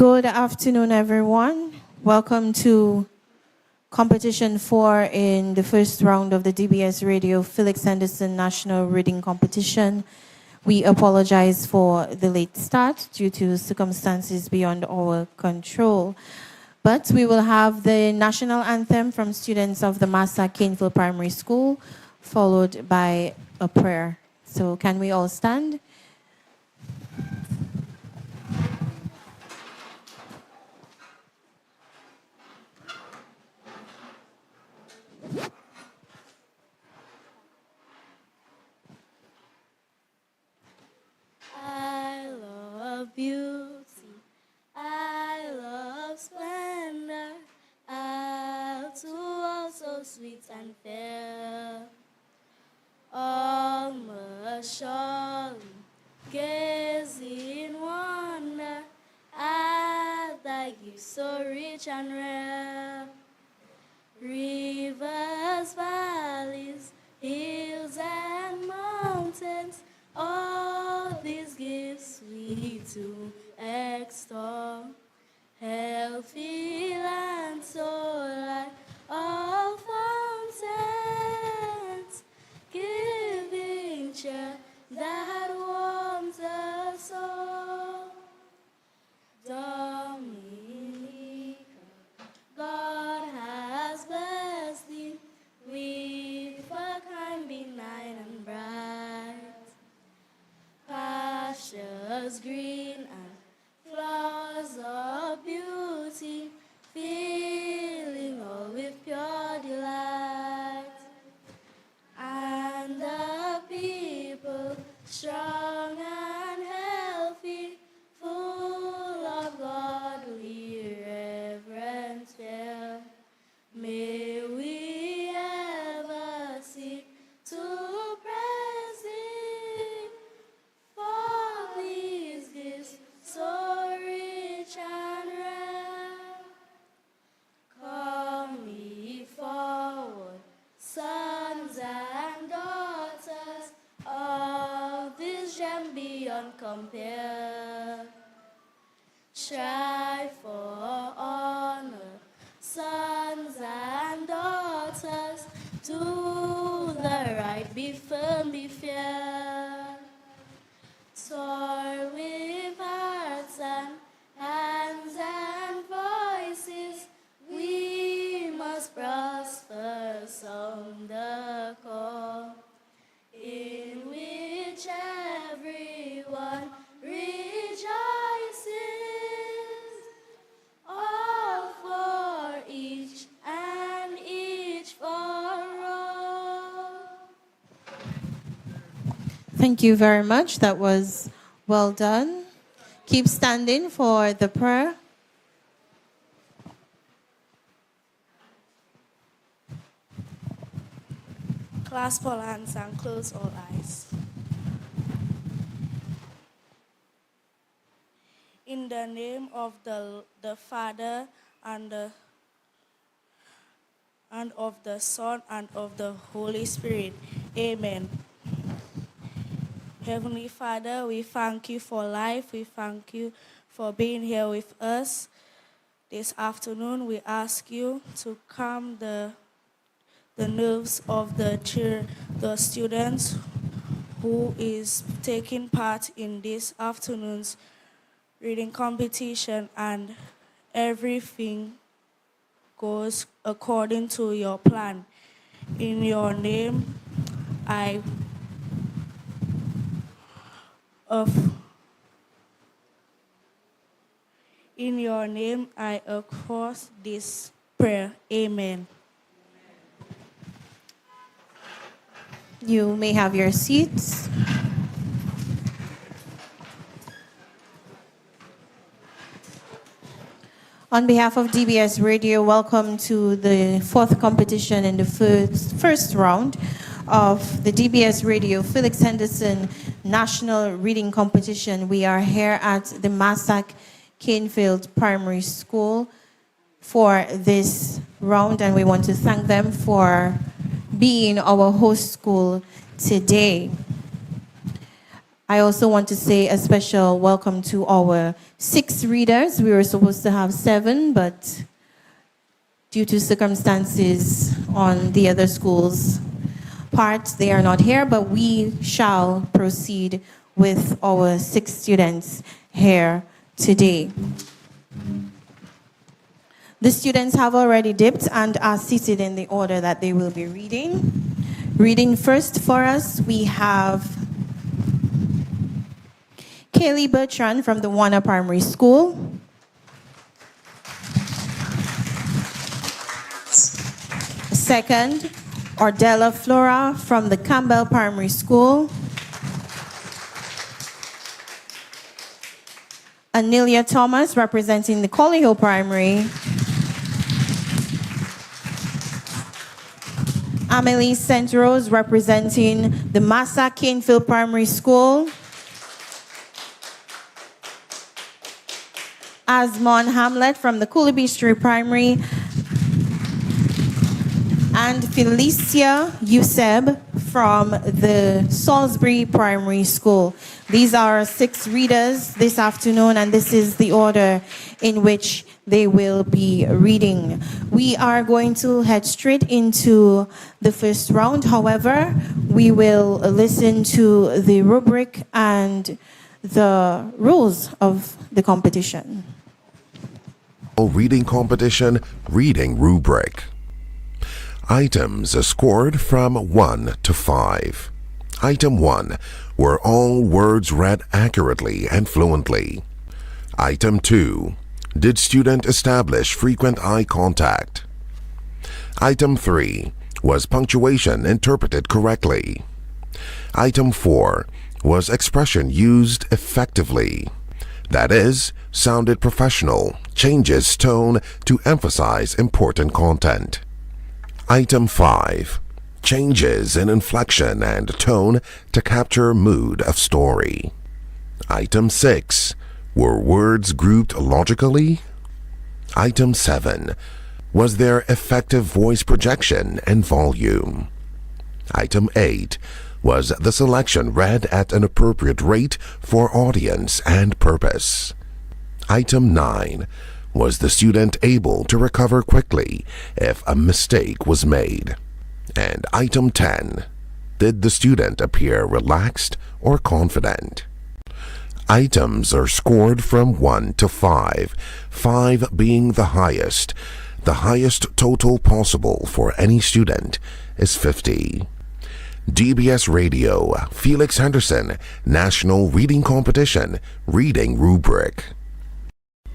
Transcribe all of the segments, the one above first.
Good afternoon, everyone. Welcome to competition 4 in the first round of the DBS Radio Felix Henderson National Reading Competition. We apologize for the late start due to circumstances beyond our control. But we will have the national anthem from students of the Massa Canefield Primary School, followed by a prayer. So can we all stand? I love beauty, I love splendor, I'll do all so sweet and fair. All must surely gaze in wonder at thy gifts so rich and rare. Rivers, valleys, hills and mountains, all these gifts we to extol. Healthy land, so like all fountains, giving cheer that warms the soul. Dominica, God has blessed thee with a kind benign and bright, pastures green and flowers of beauty, filling all with pure delight. And the people strong and healthy, full of godly reverence fear. May we ever seek to praise thee for these gifts so rich and rare. Come ye forward, sons and daughters of this gem beyond compare. Strive for honor, sons and daughters, do the right, be firm, be fair. Soar with hearts and hands and voices, we must prosper, sound the call, in which everyone rejoices, all for each and each for all. Thank you very much. That was well done. Keep standing for the prayer. Clasp our hands and close our eyes. In the name of the Father and of the Son and of the Holy Spirit. Amen. Heavenly Father, we thank you for life. We thank you for being here with us. This afternoon, we ask you to calm the nerves of the students who is taking part in this afternoon's reading competition, and everything goes according to your plan. In your name, in your name, I across this prayer. Amen. You may have your seats. On behalf of DBS Radio, welcome to the fourth competition in the first round of the DBS Radio Felix Henderson National Reading Competition. We are here at the Massa Canefield Primary School for this round, and we want to thank them for being our host school today. I also want to say a special welcome to our 6 readers. We were supposed to have 7, but due to circumstances on the other schools' part, they are not here, but we shall proceed with our 6 students here today. The students have already dipped and are seated in the order that they will be reading. Reading first for us, we have Kaylee Bertrand from the Warner Primary School. Second, Ordella Flora from the Campbell Primary School. Anelia Thomas representing the Collie Hill Primary. Amelie St. Rose representing the Massa Canefield Primary School. Asmon Hamlet from the Cooley Street Primary. And Felicia Yuseb from the Salisbury Primary School. These are 6 readers this afternoon, and this is the order in which they will be reading. We are going to head straight into the first round. However, we will listen to the rubric and the rules of the competition. Reading competition, reading rubric. Items are scored from 1 to 5. Item 1, were all words read accurately and fluently? Item 2, did student establish frequent eye contact? Item 3, was punctuation interpreted correctly? Item 4, was expression used effectively? That is, sounded professional, changes tone to emphasize important content. Item 5, changes in inflection and tone to capture mood of story. Item 6, were words grouped logically? Item 7, was there effective voice projection and volume? Item 8, was the selection read at an appropriate rate for audience and purpose? Item 9, was the student able to recover quickly if a mistake was made? And item 10, did the student appear relaxed or confident? Items are scored from 1 to 5, 5 being the highest. The highest total possible for any student is 50. DBS Radio, Felix Henderson, National Reading Competition, Reading Rubric.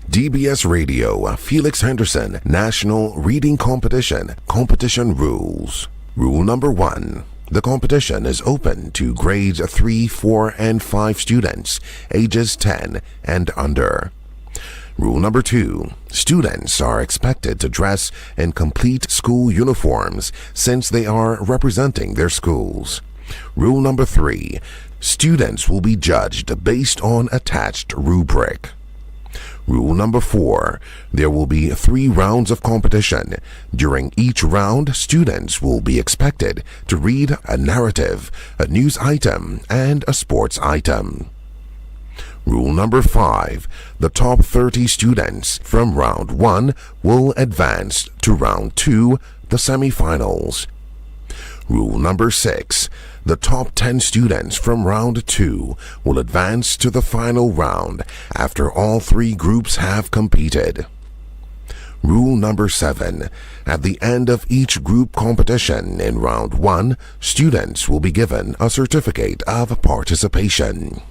DBS Radio, Felix Henderson, National Reading Competition, Competition Rules. Rule number 1. The competition is open to grades 3, 4, and 5 students, ages 10 and under. Rule number 2. Students are expected to dress in complete school uniforms since they are representing their schools. Rule number 3. Students will be judged based on attached rubric. Rule number 4. There will be 3 rounds of competition. During each round, students will be expected to read a narrative, a news item, and a sports item. Rule number 5. The top 30 students from round 1 will advance to round 2, the semifinals. Rule number 6. The top 10 students from round 2 will advance to the final round after all 3 groups have competed. Rule number 7. At the end of each group competition in round 1, students will be given a certificate of participation.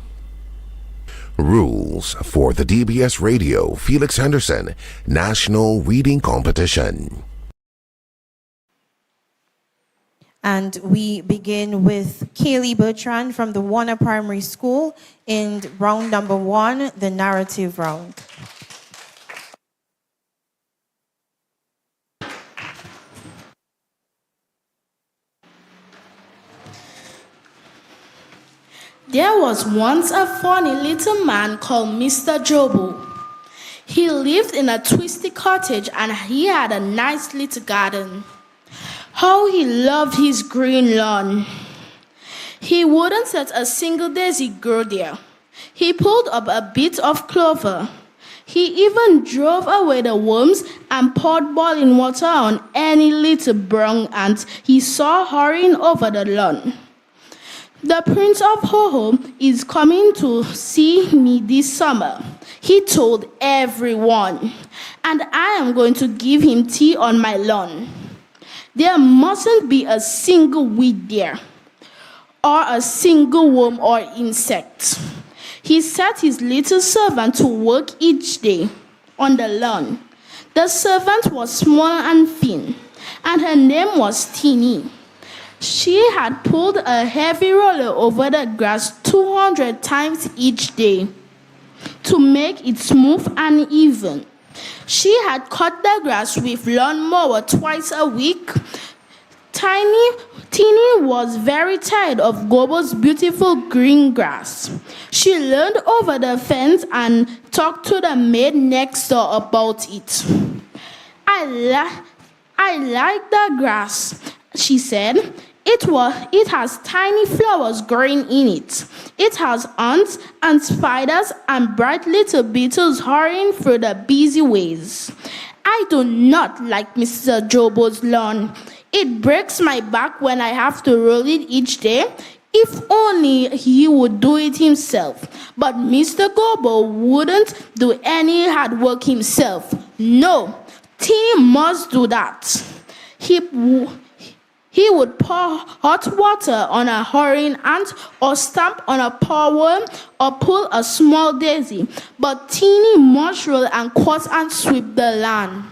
Rules for the DBS Radio Felix Henderson National Reading Competition. And we begin with Kaylee Bertrand from the Warner Primary School in round number 1, the narrative round. There was once a funny little man called Mr. Jobo. He lived in a twisty cottage and he had a nice little garden. How he loved his green lawn. He wouldn't let a single daisy grow there. He pulled up a bit of clover. He even drove away the worms and poured boiling water on any little brown ant he saw hurrying over the lawn. The Prince of Ho-Ho is coming to see me this summer, he told everyone, and I am going to give him tea on my lawn. There mustn't be a single weed there, or a single worm or insect. He set his little servant to work each day on the lawn. The servant was small and thin, and her name was Teeny. She had pulled a heavy roller over the grass 200 times each day to make it smooth and even. She had cut the grass with lawnmower twice a week. Teeny was very tired of Gobo's beautiful green grass. She leaned over the fence and talked to the maid next door about it. I like the grass, she said. It has tiny flowers growing in it. It has ants and spiders and bright little beetles hurrying through the busy ways. I do not like Mr. Jobo's lawn. It breaks my back when I have to roll it each day. If only he would do it himself. But Mr. Gobo wouldn't do any hard work himself. No, Teeny must do that. He would pour hot water on a hurrying ant, or stamp on a poor worm, or pull a small daisy. But Teeny must roll and cut and sweep the lawn.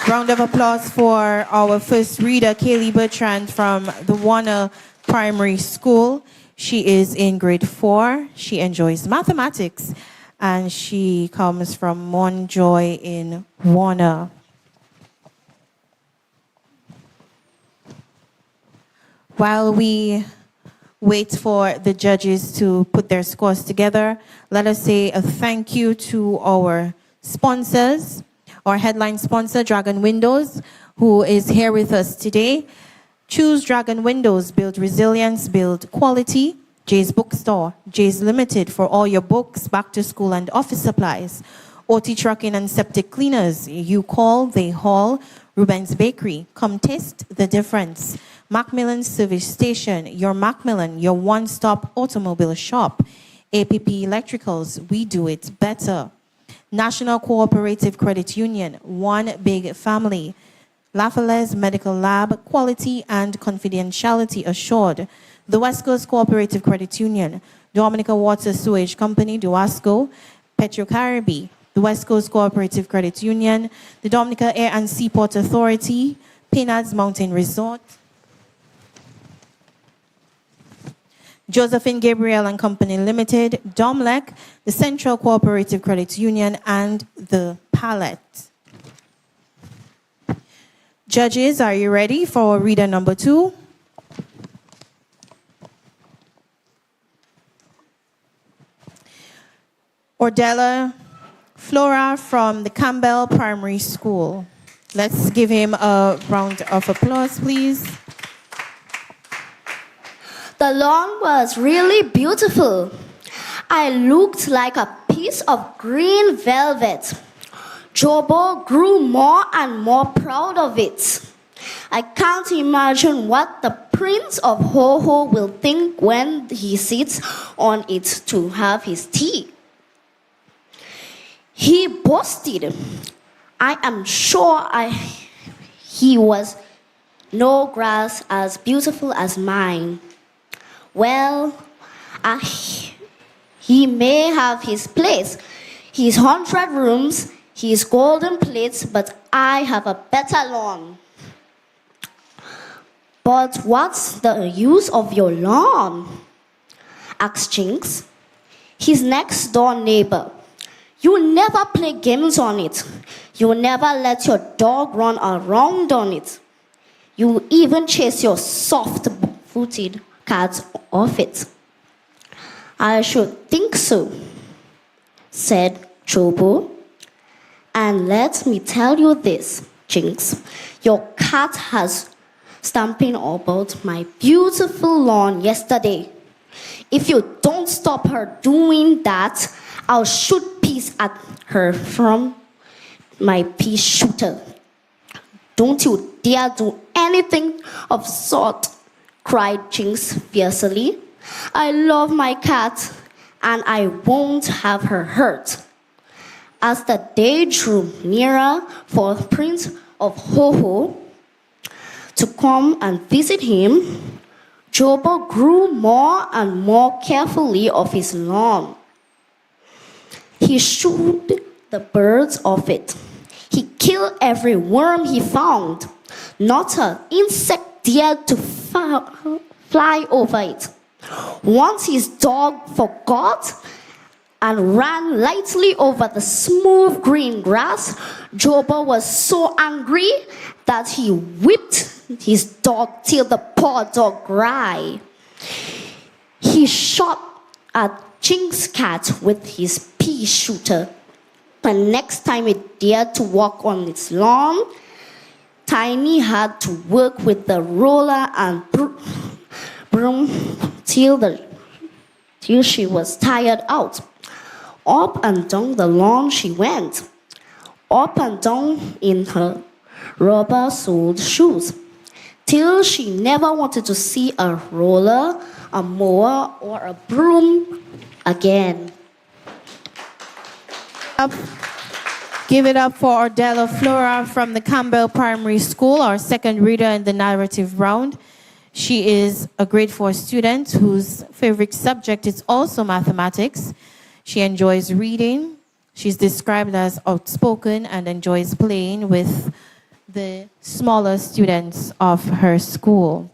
Round of applause for our first reader, Kaylee Bertrand from the Warner Primary School. She is in grade 4. She enjoys mathematics, and she comes from Montjoy in Warner. While we wait for the judges to put their scores together, let us say a thank you to our sponsors. Our headline sponsor, Dragon Windows, who is here with us today. Choose Dragon Windows, build resilience, build quality. Jay's Bookstore, Jay's Limited for all your books, back to school and office supplies. OT Trucking and Septic Cleaners, you call, they haul. Ruben's Bakery, come taste the difference. Macmillan Service Station, your Macmillan, your one-stop automobile shop. APP Electricals, we do it better. National Cooperative Credit Union, one big family. Lafayette Medical Lab, quality and confidentiality assured. The West Coast Cooperative Credit Union, Dominica Water Sewage Company, Duasco, Petrocaribe, the West Coast Cooperative Credit Union, the Dominica Air and Seaport Authority, Peanuts Mountain Resort, Josephine Gabriel and Company Limited, Domlec, the Central Cooperative Credit Union, and the Palette. Judges, are you ready for reader number 2? Ordella Flora from the Campbell Primary School. Let's give him a round of applause, please. The lawn was really beautiful. I looked like a piece of green velvet. Jobo grew more and more proud of it. I can't imagine what the Prince of Ho-Ho will think when he sits on it to have his tea. He boasted. I am sure he was no grass as beautiful as mine. Well, he may have his place, his 100 rooms, his golden plates, but I have a better lawn. But what's the use of your lawn? Asked Jinx, his next door neighbor. You never play games on it. You never let your dog run around on it. You even chase your soft-footed cats off it. I should think so, said Jobo. And let me tell you this, Jinx. Your cat has stamping about my beautiful lawn yesterday. If you don't stop her doing that, I'll shoot peas at her from my pea shooter. Don't you dare do anything of sort, cried Jinx fiercely. I love my cat, and I won't have her hurt. As the day drew nearer for Prince of Ho-Ho to come and visit him, Jobo grew more and more carefully of his lawn. He shooed the birds off it. He killed every worm he found. Not an insect dared to fly over it. Once his dog forgot and ran lightly over the smooth green grass, Jobo was so angry that he whipped his dog till the poor dog cried. He shot at Jinx's cat with his pea shooter. The next time it dared to walk on its lawn, Tiny had to work with the roller and broom till she was tired out. Up and down the lawn she went, up and down in her rubber-soled shoes, till she never wanted to see a roller, a mower, or a broom again. Give it up for Ordella Flora from the Campbell Primary School, our second reader in the narrative round. She is a grade 4 student whose favorite subject is also mathematics. She enjoys reading. She's described as outspoken and enjoys playing with the smaller students of her school.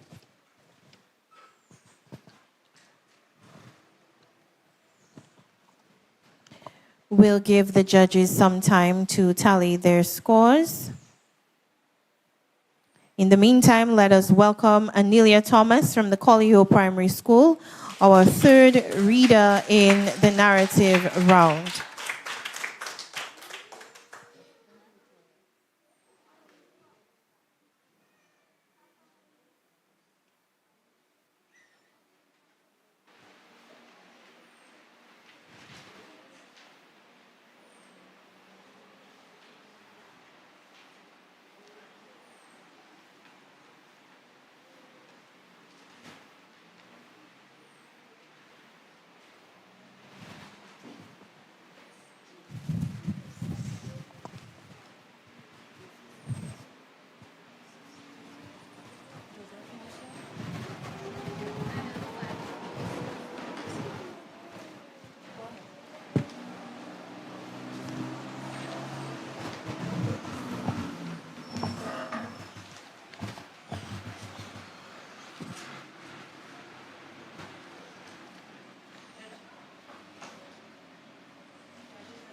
We'll give the judges some time to tally their scores. In the meantime, let us welcome Anelia Thomas from the Collio Primary School, our third reader in the narrative round.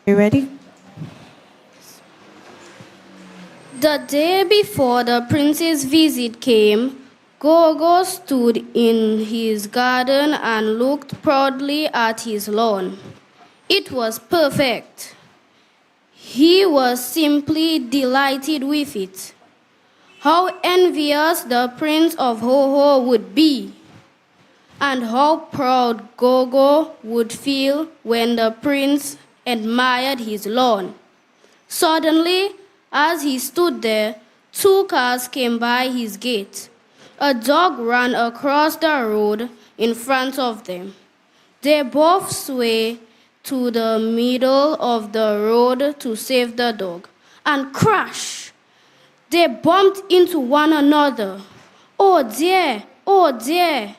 You ready? The day before the prince's visit came, Gogo stood in his garden and looked proudly at his lawn. It was perfect. He was simply delighted with it. How envious the Prince of Ho-Ho would be, and how proud Gogo would feel when the prince admired his lawn. Suddenly, as he stood there, 2 cars came by his gate. A dog ran across the road in front of them. They both swayed to the middle of the road to save the dog, and crash! They bumped into one another. "Oh dear, oh dear,"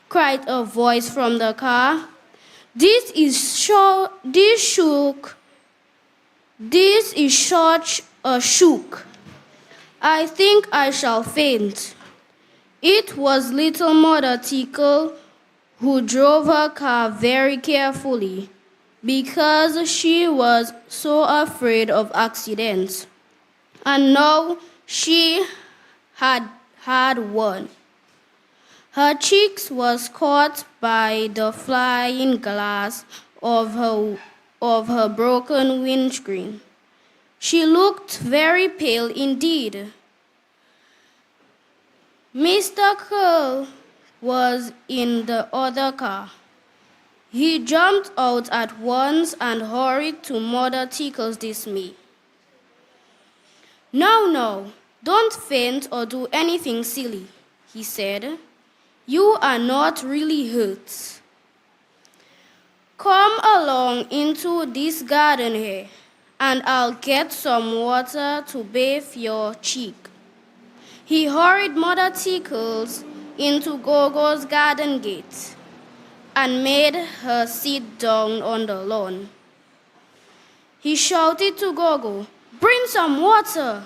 cried a voice from the car. This is such a shock. I think I shall faint. It was little Mother Tickle who drove her car very carefully because she was so afraid of accidents. And now she had one. Her cheeks was caught by the flying glass of her broken windscreen. She looked very pale indeed. Mr. Curl was in the other car. He jumped out at once and hurried to Mother Tickle's dismay. No, don't faint or do anything silly, he said. You are not really hurt. Come along into this garden here, and I'll get some water to bathe your cheek. He hurried Mother Tickles into Gogo's garden gate and made her sit down on the lawn. He shouted to Gogo, "Bring some water!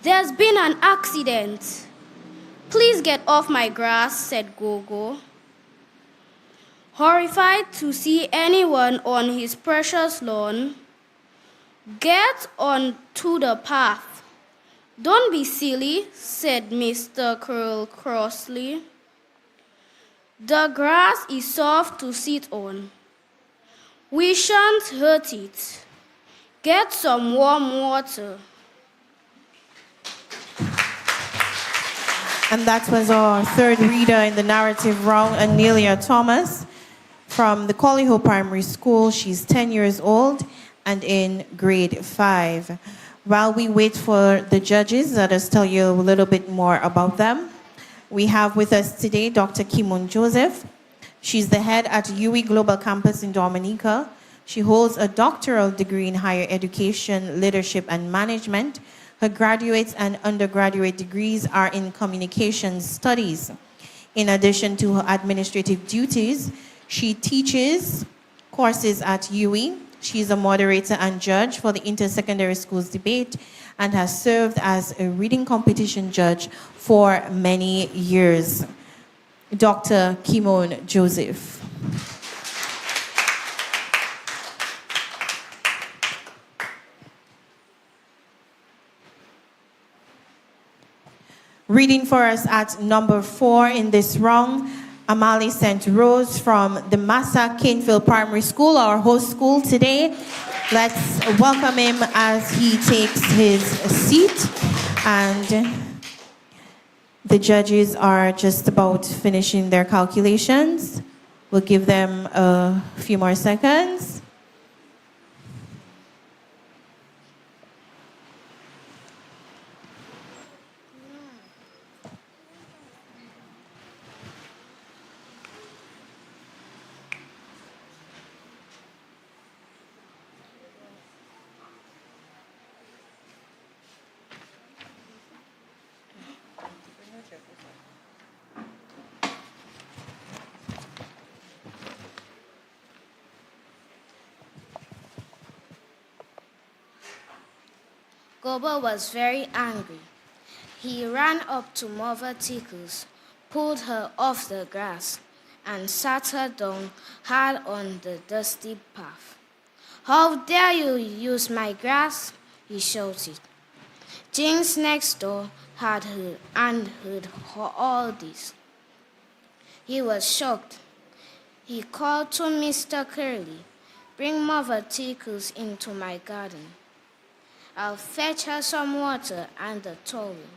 There's been an accident." "Please get off my grass," said Gogo, horrified to see anyone on his precious lawn. "Get on to the path." "Don't be silly," said Mr. Curl crossly. "The grass is soft to sit on. We shan't hurt it. Get some warm water." And that was our third reader in the narrative round, Anelia Thomas from the Collyho Primary School. She's 10 years old and in grade 5. While we wait for the judges, let us tell you a little bit more about them. We have with us today Dr. Kimon Joseph. She's the head at UE Global Campus in Dominica. She holds a doctoral degree in higher education, leadership, and management. Her graduate and undergraduate degrees are in communication studies. In addition to her administrative duties, she teaches courses at UE. She's a moderator and judge for the Intersecondary Schools debate and has served as a reading competition judge for many years. Dr. Kimon Joseph. Reading for us at number 4 in this round, Amali St. Rose from the Massa Canefield Primary School, our host school today. Let's welcome him as he takes his seat. And the judges are just about finishing their calculations. We'll give them a few more seconds. Gobo was very angry. He ran up to Mother Tickles, pulled her off the grass, and sat her down hard on the dusty path. "How dare you use my grass?" he shouted. Jinx next door had heard all this. He was shocked. He called to Mr. Curly, "Bring Mother Tickles into my garden. I'll fetch her some water and a towel."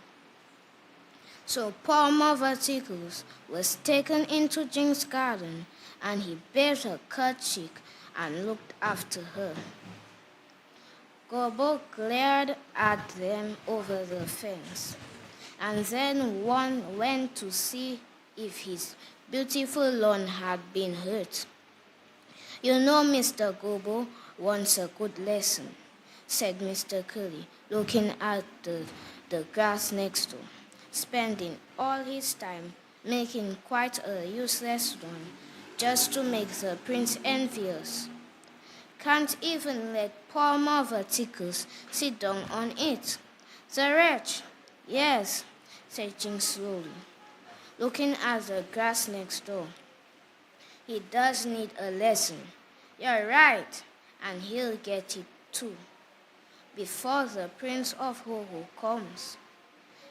So poor Mother Tickles was taken into Jinx's garden, and he bathed her cut cheek and looked after her. Gobo glared at them over the fence, and then one went to see if his beautiful lawn had been hurt. "You know Mr. Gobo wants a good lesson," said Mr. Curly, looking at the grass next door, spending all his time making quite a useless lawn just to make the prince envious. "Can't even let poor Mother Tickles sit down on it. The wretch!" "Yes," said Jinx slowly, looking at the grass next door. "He does need a lesson. You're right, and he'll get it too, before the Prince of Ho-Ho comes.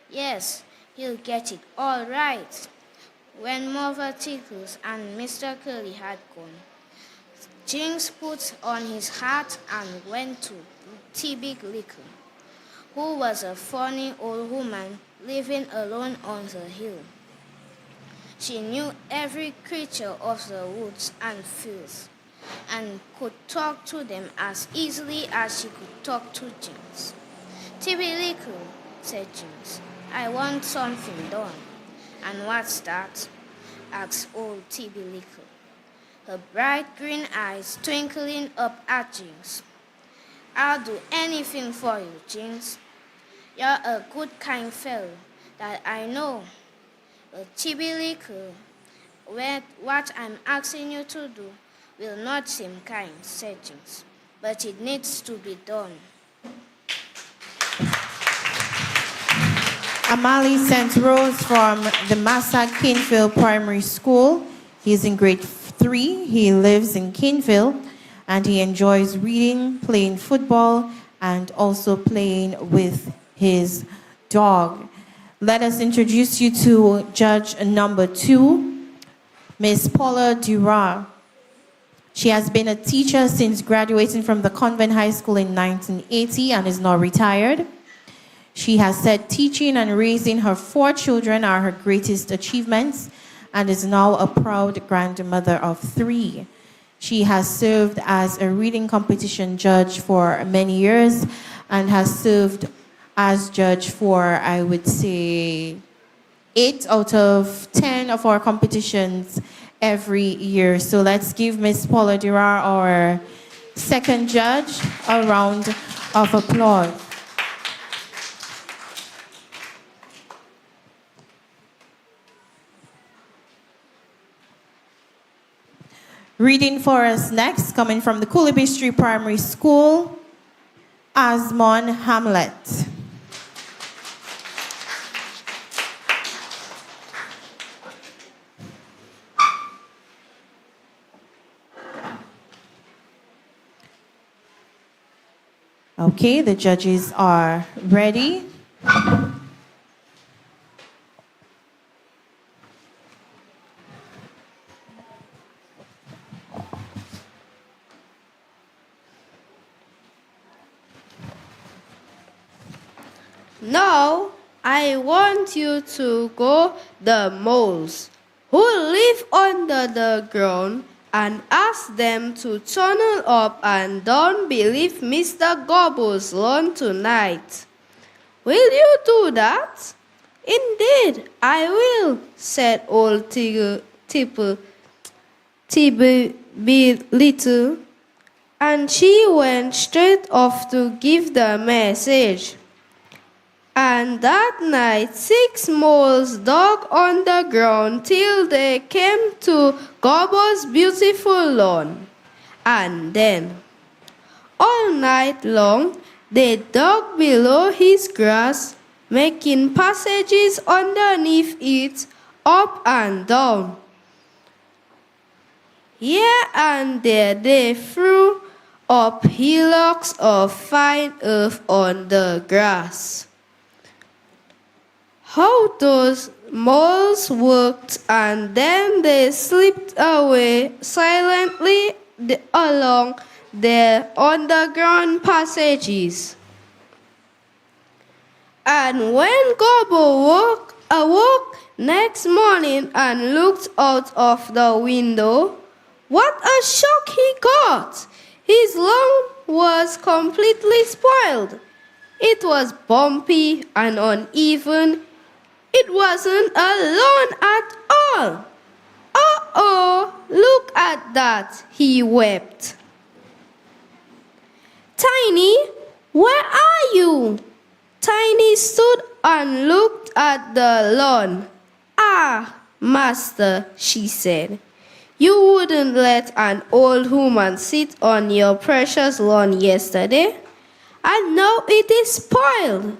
Yes, he'll get it all right." When Mother Tickles and Mr. Curly had gone, Jinx put on his hat and went to T-Big Lickle, who was a funny old woman living alone on the hill. She knew every creature of the woods and fields, and could talk to them as easily as she could talk to Jinx. "Tibiliku," said Jinx, "I want something done." "And what's that?" asked old Tibiliku, her bright green eyes twinkling up at Jinx. "I'll do anything for you, Jinx. You're a good kind fellow, that I know. But Tibiliku, what I'm asking you to do will not seem kind," said Jinx, "but it needs to be done." Amali St. Rose from the Massa Kinville Primary School. He's in grade 3. He lives in Kinville, and he enjoys reading, playing football, and also playing with his dog. Let us introduce you to judge number 2, Miss Paula Duras. She has been a teacher since graduating from the Convent High School in 1980 and is now retired. She has said teaching and raising her 4 children are her greatest achievements and is now a proud grandmother of 3. She has served as a reading competition judge for many years and has served as judge for, I would say, 8 out of 10 of our competitions every year. So let's give Miss Paula Duras, our second judge, a round of applause. Reading for us next, coming from the Coolibee Street Primary School, Asmon Hamlet. Okay, the judges are ready. Now, I want you to go the moles who live under the ground and ask them to tunnel up and down beneath Mr. Gobble's lawn tonight. Will you do that? Indeed, I will, said old Tibby Little, and she went straight off to give the message. And that night 6 moles dug on the ground till they came to Gobble's beautiful lawn. And then, all night long, they dug below his grass, making passages underneath it, up and down. Here and there they threw up hillocks of fine earth on the grass. How those moles worked, and then they slipped away silently along their underground passages. And when Gobble awoke next morning and looked out of the window, what a shock he got! His lawn was completely spoiled. It was bumpy and uneven. It wasn't a lawn at all. "Uh-oh, look at that," he wept. "Tiny, where are you?" Tiny stood and looked at the lawn. "Ah, master," she said, "you wouldn't let an old woman sit on your precious lawn yesterday, and now it is spoiled.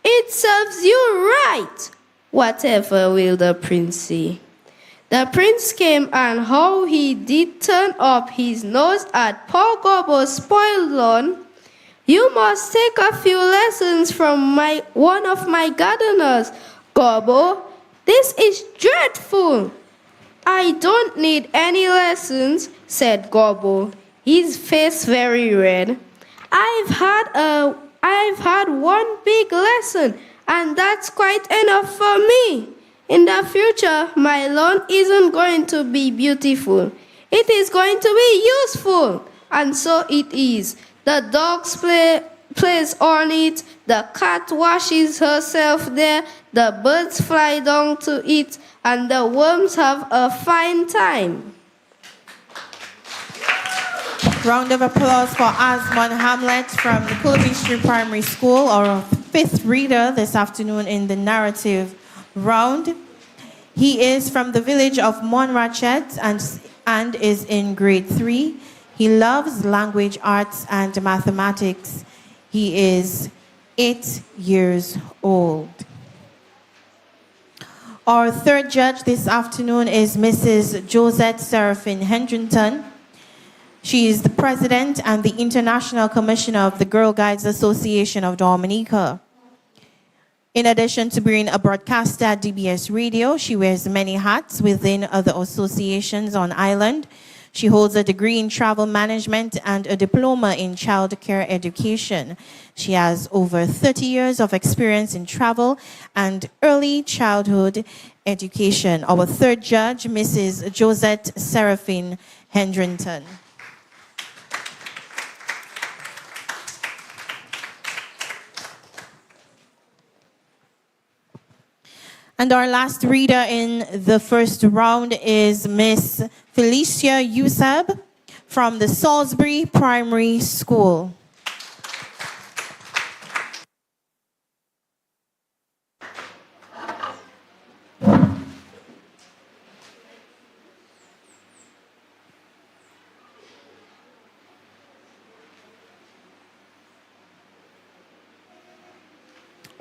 It serves you right. Whatever will the prince say?" The prince came, and how he did turn up his nose at poor Gobble's spoiled lawn. "You must take a few lessons from one of my gardeners, Gobble. This is dreadful." "I don't need any lessons," said Gobble, his face very red. "I've had a I've had one big lesson, and that's quite enough for me. In the future, my lawn isn't going to be beautiful. It is going to be useful. And so it is. The dogs plays on it, the cat washes herself there, the birds fly down to it, and the worms have a fine time. Round of applause for Asmon Hamlet from the Coolabee Street Primary School, our fifth reader this afternoon in the narrative round. He is from the village of Monrachet and is in grade 3. He loves language arts and mathematics. He is 8 years old. Our third judge this afternoon is Mrs. Josette Seraphine Hendrington. She is the president and the international commissioner of the Girl Guides Association of Dominica. In addition to being a broadcaster at DBS Radio, she wears many hats within other associations on island. She holds a degree in travel management and a diploma in child care education. She has over 30 years of experience in travel and early childhood education. Our third judge, Mrs. Josette Seraphine Hendrington. And our last reader in the first round is Miss Felicia Yusab from the Salisbury Primary School.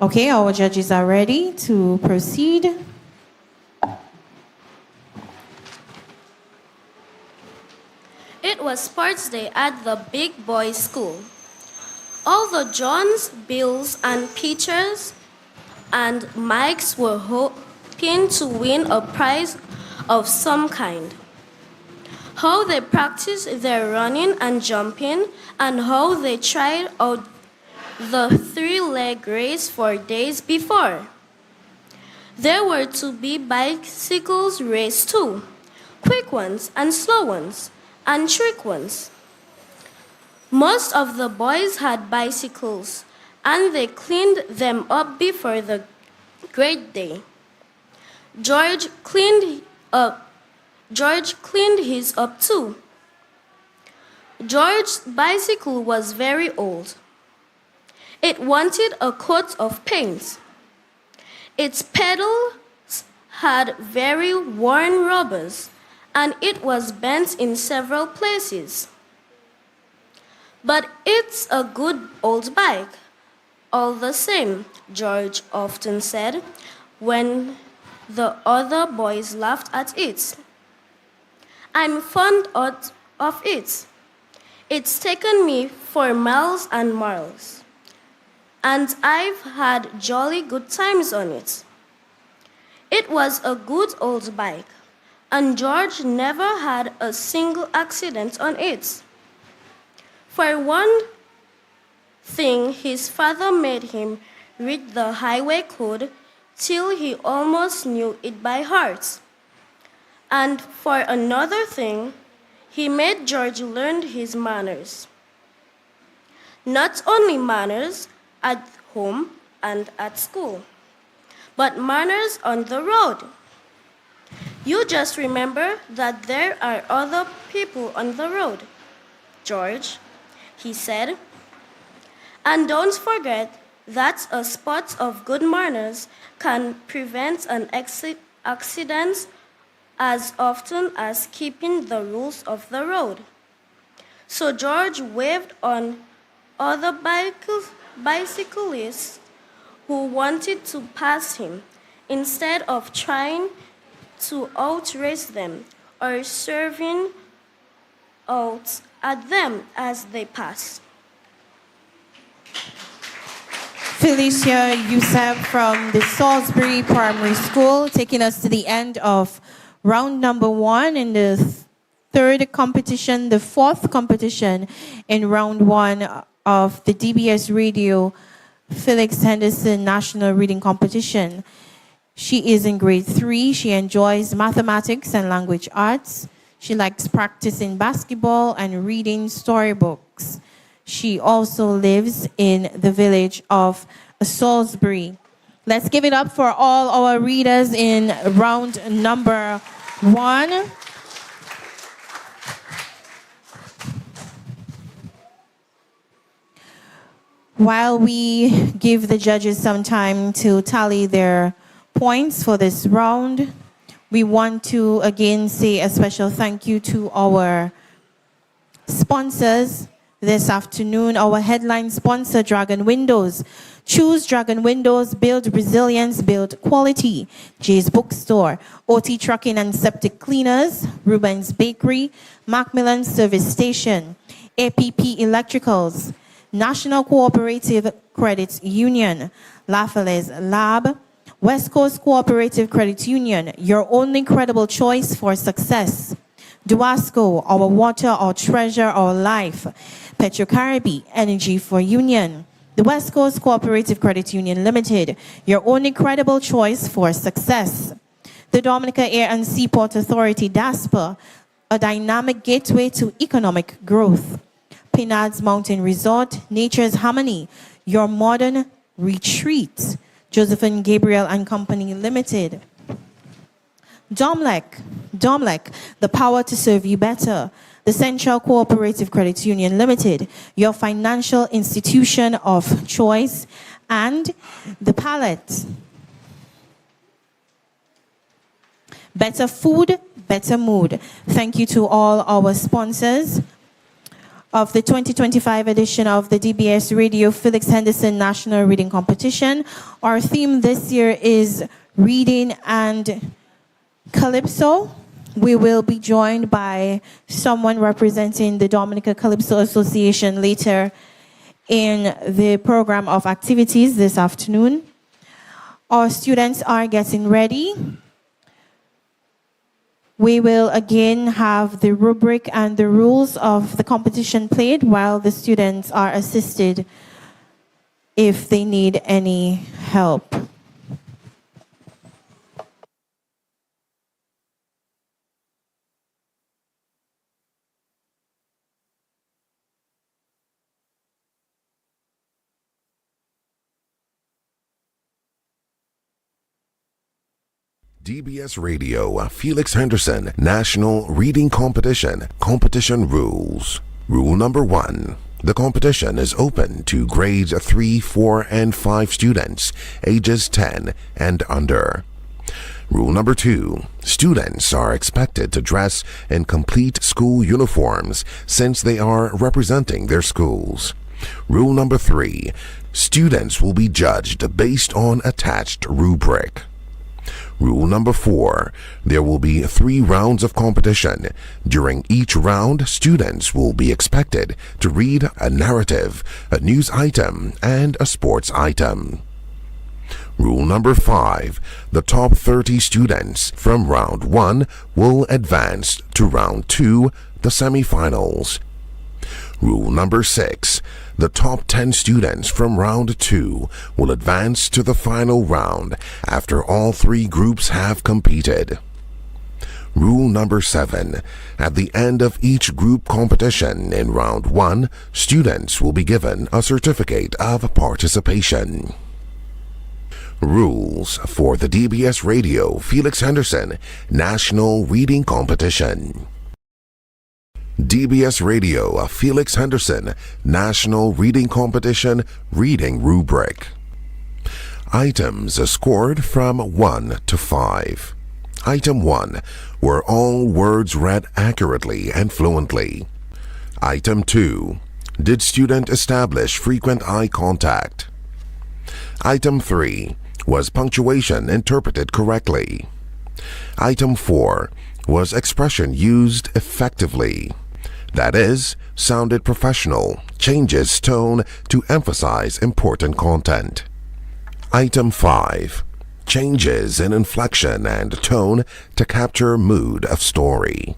Okay, our judges are ready to proceed. It was sports day at the big boys' school. All the Johns, Bills, and Peters and Mikes were hoping to win a prize of some kind. How they practiced their running and jumping, and how they tried out the three-leg race for days before. There were to be bicycles race too, quick ones and slow ones, and trick ones. Most of the boys had bicycles, and they cleaned them up before the great day. George cleaned his up too. George's bicycle was very old. It wanted a coat of paint. Its pedals had very worn rubbers, and it was bent in several places. But it's a good old bike, all the same, George often said, when the other boys laughed at it. I'm fond of it. It's taken me for miles and miles, and I've had jolly good times on it. It was a good old bike, and George never had a single accident on it. For one thing, his father made him read the highway code till he almost knew it by heart. And for another thing, he made George learn his manners. Not only manners at home and at school, but manners on the road. You just remember that there are other people on the road, George, he said. And don't forget that a spot of good manners can prevent an accident as often as keeping the rules of the road. So George waved on other bicyclists who wanted to pass him, instead of trying to outrace them or serving out at them as they passed. Felicia Yusab from the Salisbury Primary School, taking us to the end of round number 1 in the third competition, the fourth competition in round 1 of the DBS Radio Felix Henderson National Reading Competition. She is in grade 3. She enjoys mathematics and language arts. She likes practicing basketball and reading storybooks. She also lives in the village of Salisbury. Let's give it up for all our readers in round number 1. While we give the judges some time to tally their points for this round, we want to again say a special thank you to our sponsors this afternoon. Our headline sponsor, Dragon Windows. Choose Dragon Windows, build resilience, build quality. Jay's Bookstore, OT Trucking and Septic Cleaners, Ruben's Bakery, Macmillan Service Station, APP Electricals, National Cooperative Credit Union, Lafayette's Lab, West Coast Cooperative Credit Union, your only credible choice for success. Duasco, our water, our treasure, our life. Petrocaribe, energy for union. The West Coast Cooperative Credit Union Limited, your only credible choice for success. The Dominica Air and Seaport Authority, DASPA, a dynamic gateway to economic growth. Pinard's Mountain Resort, Nature's Harmony, your modern retreat. Josephine Gabriel and Company Limited. Domlec, the power to serve you better. The Central Cooperative Credit Union Limited, your financial institution of choice. And the Palette. Better food, better mood. Thank you to all our sponsors of the 2025 edition of the DBS Radio Felix Henderson National Reading Competition. Our theme this year is reading and calypso. We will be joined by someone representing the Dominica Calypso Association later in the program of activities this afternoon. Our students are getting ready. We will again have the rubric and the rules of the competition played while the students are assisted if they need any help. DBS Radio Felix Henderson National Reading Competition. Competition rules. Rule number 1. The competition is open to grades 3, 4, and 5 students, ages 10 and under. Rule number 2. Students are expected to dress in complete school uniforms since they are representing their schools. Rule number 3. Students will be judged based on attached rubric. Rule number 4. There will be 3 rounds of competition. During each round, students will be expected to read a narrative, a news item, and a sports item. Rule number 5. The top 30 students from round 1 will advance to round 2, the semifinals. Rule number 6. The top 10 students from round 2 will advance to the final round after all 3 groups have competed. Rule number 7. At the end of each group competition in round 1, students will be given a certificate of participation. Rules for the DBS Radio Felix Henderson National Reading Competition. DBS Radio Felix Henderson National Reading Competition Reading Rubric. Items scored from 1 to 5. Item 1. Were all words read accurately and fluently? Item 2. Did student establish frequent eye contact? Item 3. Was punctuation interpreted correctly? Item 4. Was expression used effectively? That is, sounded professional, changes tone to emphasize important content. Item 5. Changes in inflection and tone to capture mood of story.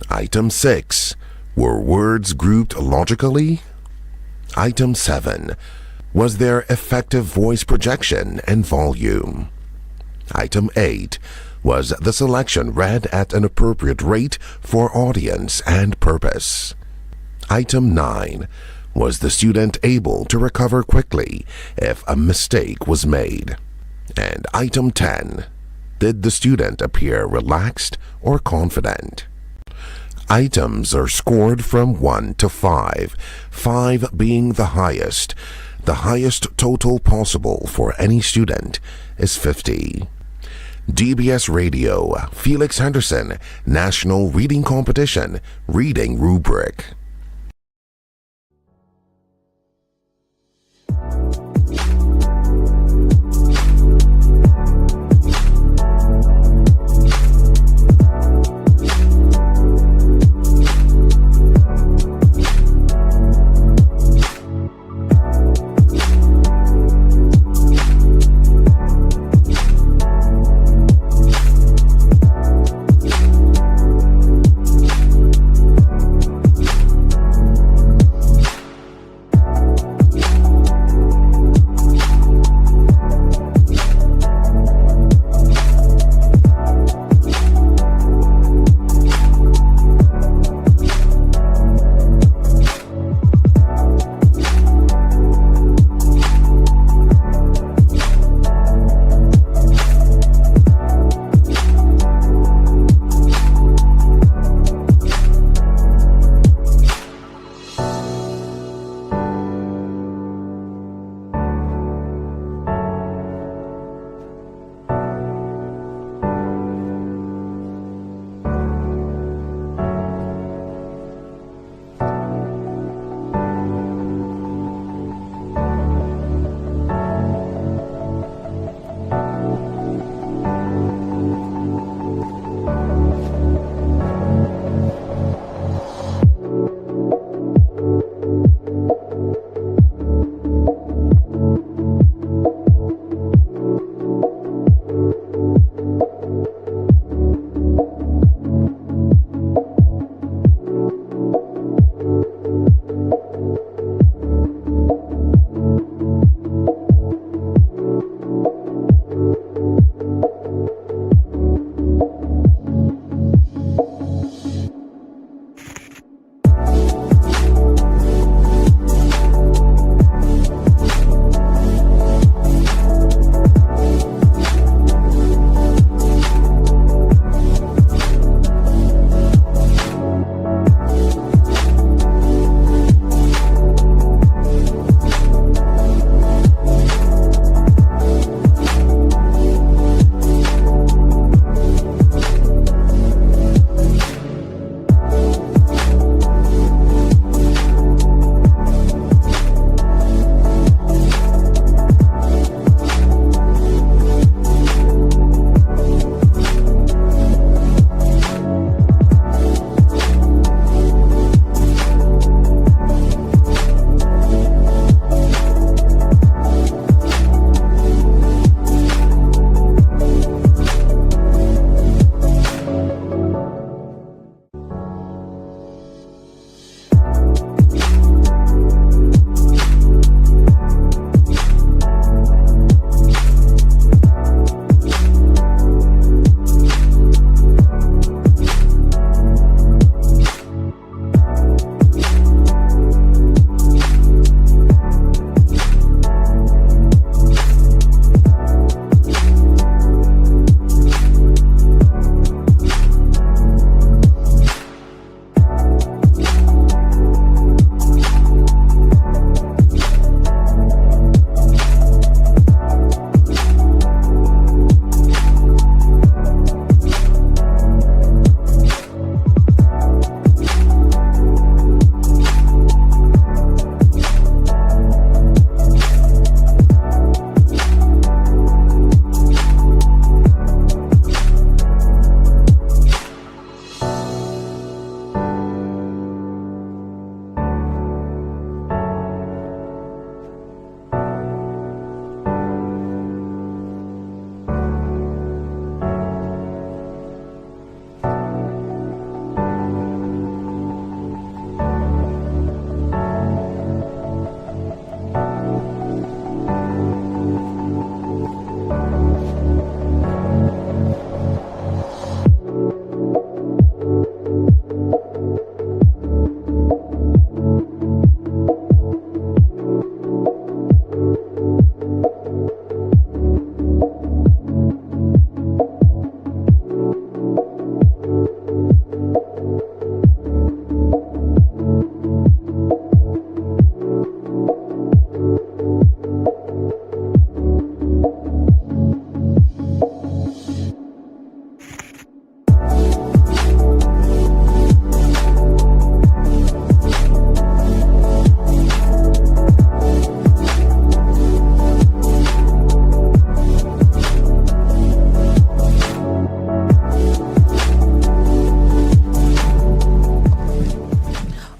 Item 6. Were words grouped logically? Item 7. Was there effective voice projection and volume? Item 8. Was the selection read at an appropriate rate for audience and purpose? Item 9. Was the student able to recover quickly if a mistake was made? And item 10. Did the student appear relaxed or confident? Items are scored from 1 to 5, 5 being the highest. The highest total possible for any student is 50. DBS Radio, Felix Henderson, National Reading Competition, Reading Rubric.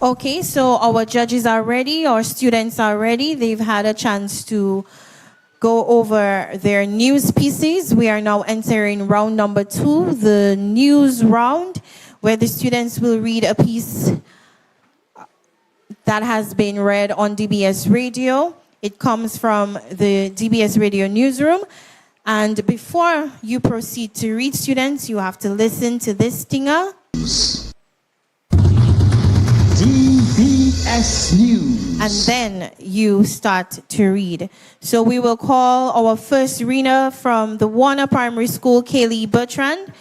Okay, so our judges are ready, our students are ready. They've had a chance to go over their news pieces. We are now entering round number 2, the news round, where the students will read a piece that has been read on DBS Radio. It comes from the DBS Radio newsroom. And before you proceed to read, students, you have to listen to this stinger. DBS News. And then you start to read. So we will call our first reader from the Warner Primary School, Kaylee Bertrand.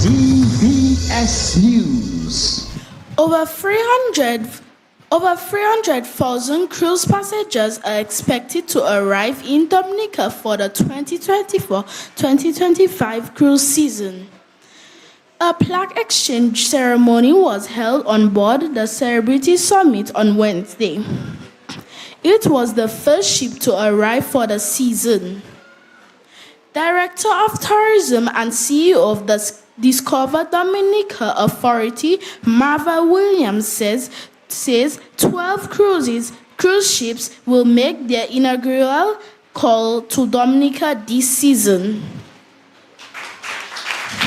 DBS News. Over 300,000 cruise passengers are expected to arrive in Dominica for the 2024-2025 cruise season. A plaque exchange ceremony was held on board the Celebrity Summit on Wednesday. It was the first ship to arrive for the season. Director of Tourism and CEO of the Discover Dominica Authority, Marva Williams, says 12 cruise ships will make their inaugural call to Dominica this season.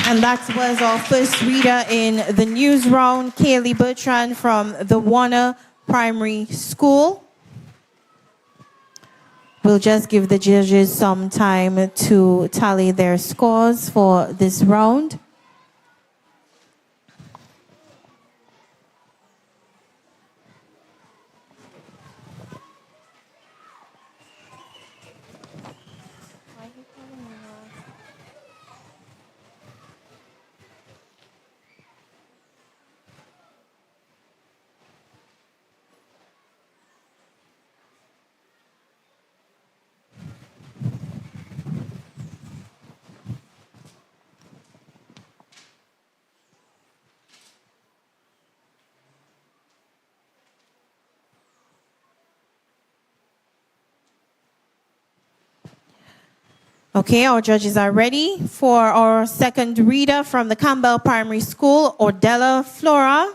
And that was our first reader in the news round, Kaylee Bertrand from the Warner Primary School. We'll just give the judges some time to tally their scores for this round. Okay, our judges are ready for our second reader from the Campbell Primary School, Ordella Flora.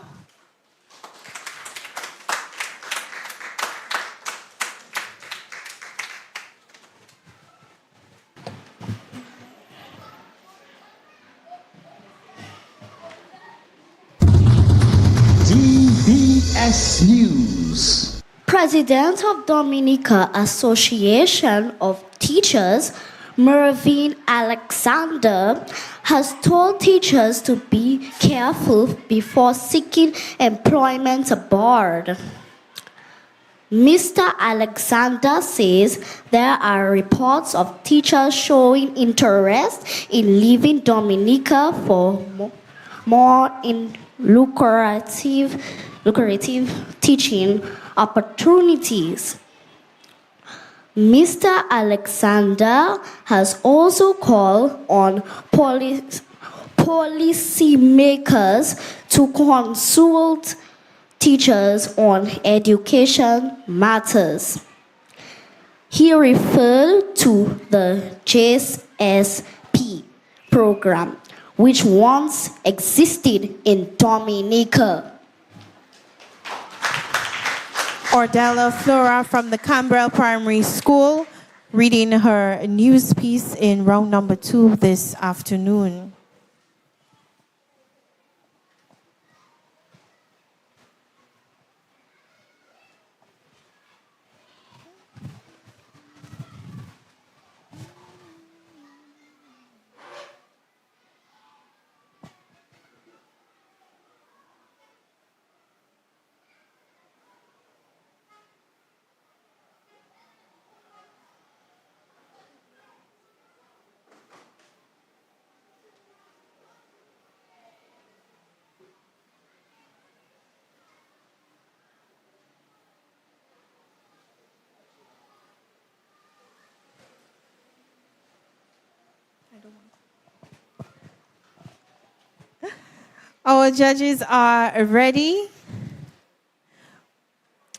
DBS News. President of Dominica Association of Teachers, Mervyn Alexander, has told teachers to be careful before seeking employment abroad. Mr. Alexander says there are reports of teachers showing interest in leaving Dominica for more lucrative teaching opportunities. Mr. Alexander has also called on policymakers to consult teachers on education matters. He referred to the JSP program, which once existed in Dominica. Ordella Flora from the Campbell Primary School, reading her news piece in round number 2 this afternoon. Our judges are ready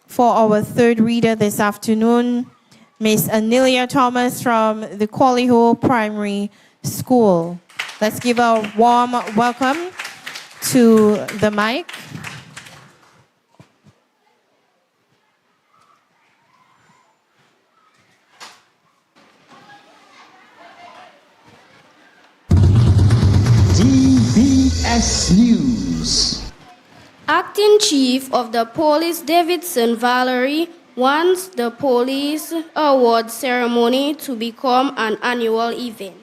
for our third reader this afternoon, Miss Anelia Thomas from the Collyho Primary School. Let's give a warm welcome to the mic. DBS News. Acting Chief of the Police Davidson Valerie wants the Police Award ceremony to become an annual event.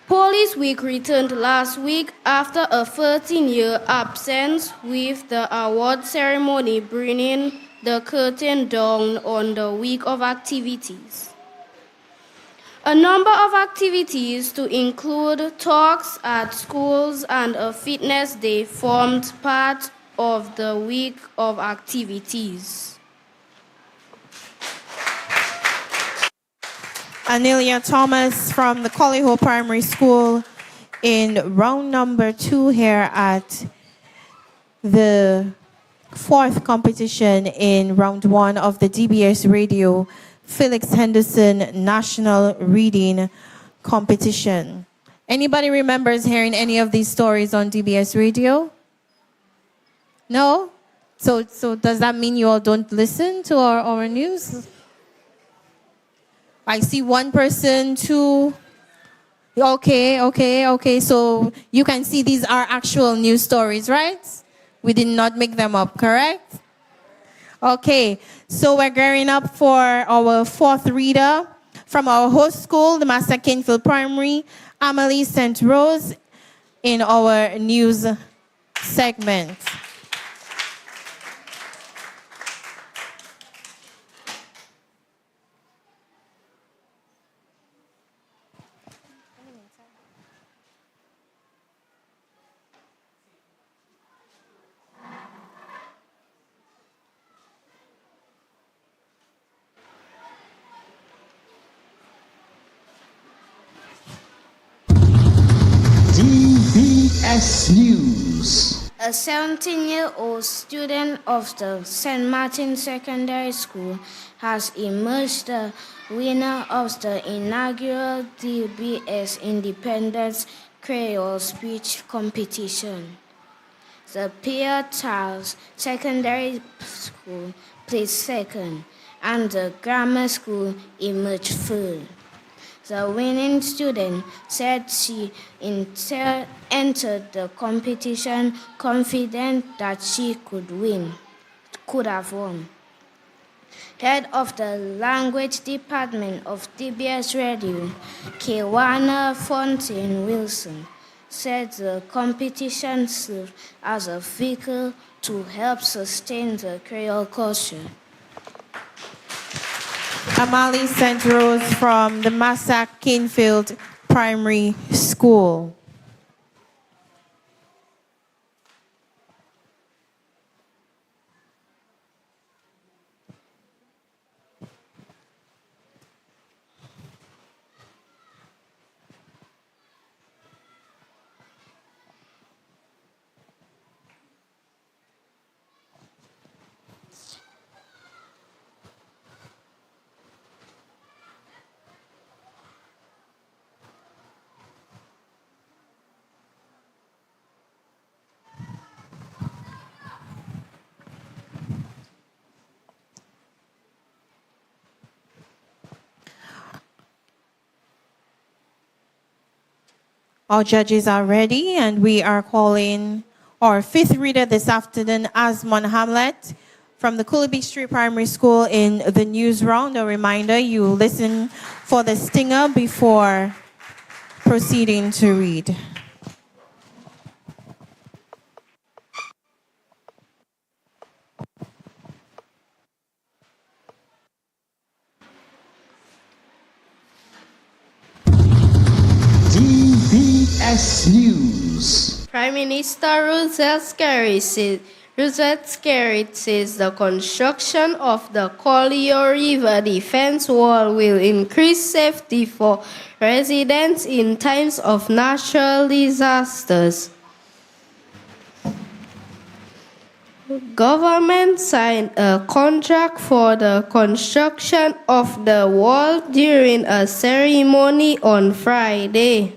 Police Week returned last week after a 13-year absence, with the award ceremony bringing the curtain down on the week of activities. A number of activities to include talks at schools and a fitness day formed part of the week of activities. Anelia Thomas from the Collyho Primary School in round number 2 here at the 4th competition in round 1 of the DBS Radio Felix Henderson National Reading Competition. Anybody remembers hearing any of these stories on DBS Radio? No? So does that mean you all don't listen to our news? I see one person, two. Okay. So you can see these are actual news stories, right? We did not make them up, correct? Okay, so we're gearing up for our 4th reader from our host school, the Master Kinfield Primary, Amelie St. Rose, in our news segment. DBS News. A 17-year-old student of the St. Martin Secondary School has emerged the winner of the inaugural DBS Independence Creole Speech Competition. The Pierre Charles Secondary School placed second, and the Grammar School emerged third. The winning student said she entered the competition confident that she could have won. Head of the Language Department of DBS Radio, Kewana Fontaine Wilson, said the competition served as a vehicle to help sustain the Creole culture. Amelie St. Rose from the Master Kinfield Primary School. Our judges are ready, and we are calling our 5th reader this afternoon, Asmon Hamlet, from the Cooley Street Primary School in the news round. A reminder, you listen for the stinger before proceeding to read. DBS News. Prime Minister Roosevelt Skerrit says the construction of the Collier River defense wall will increase safety for residents in times of natural disasters. Government signed a contract for the construction of the wall during a ceremony on Friday.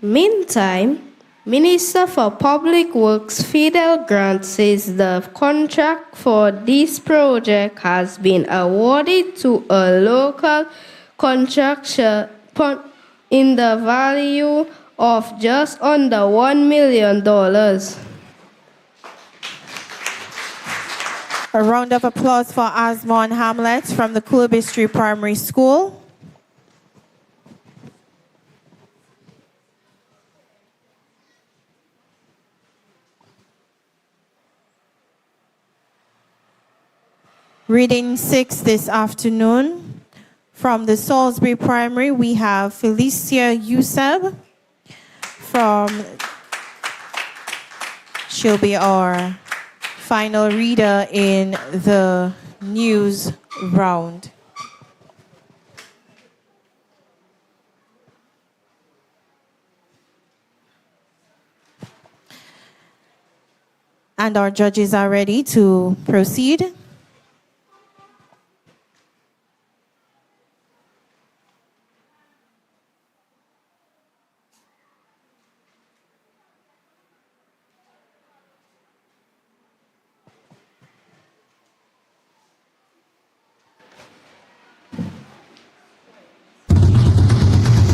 Meantime, Minister for Public Works Fidel Grant says the contract for this project has been awarded to a local contractor in the value of just under $1 million. A round of applause for Asmon Hamlet from the Coolbistry Primary School. Reading 6 this afternoon. From the Salisbury Primary, we have Felicia Yuseb. She'll be our final reader in the news round. And our judges are ready to proceed.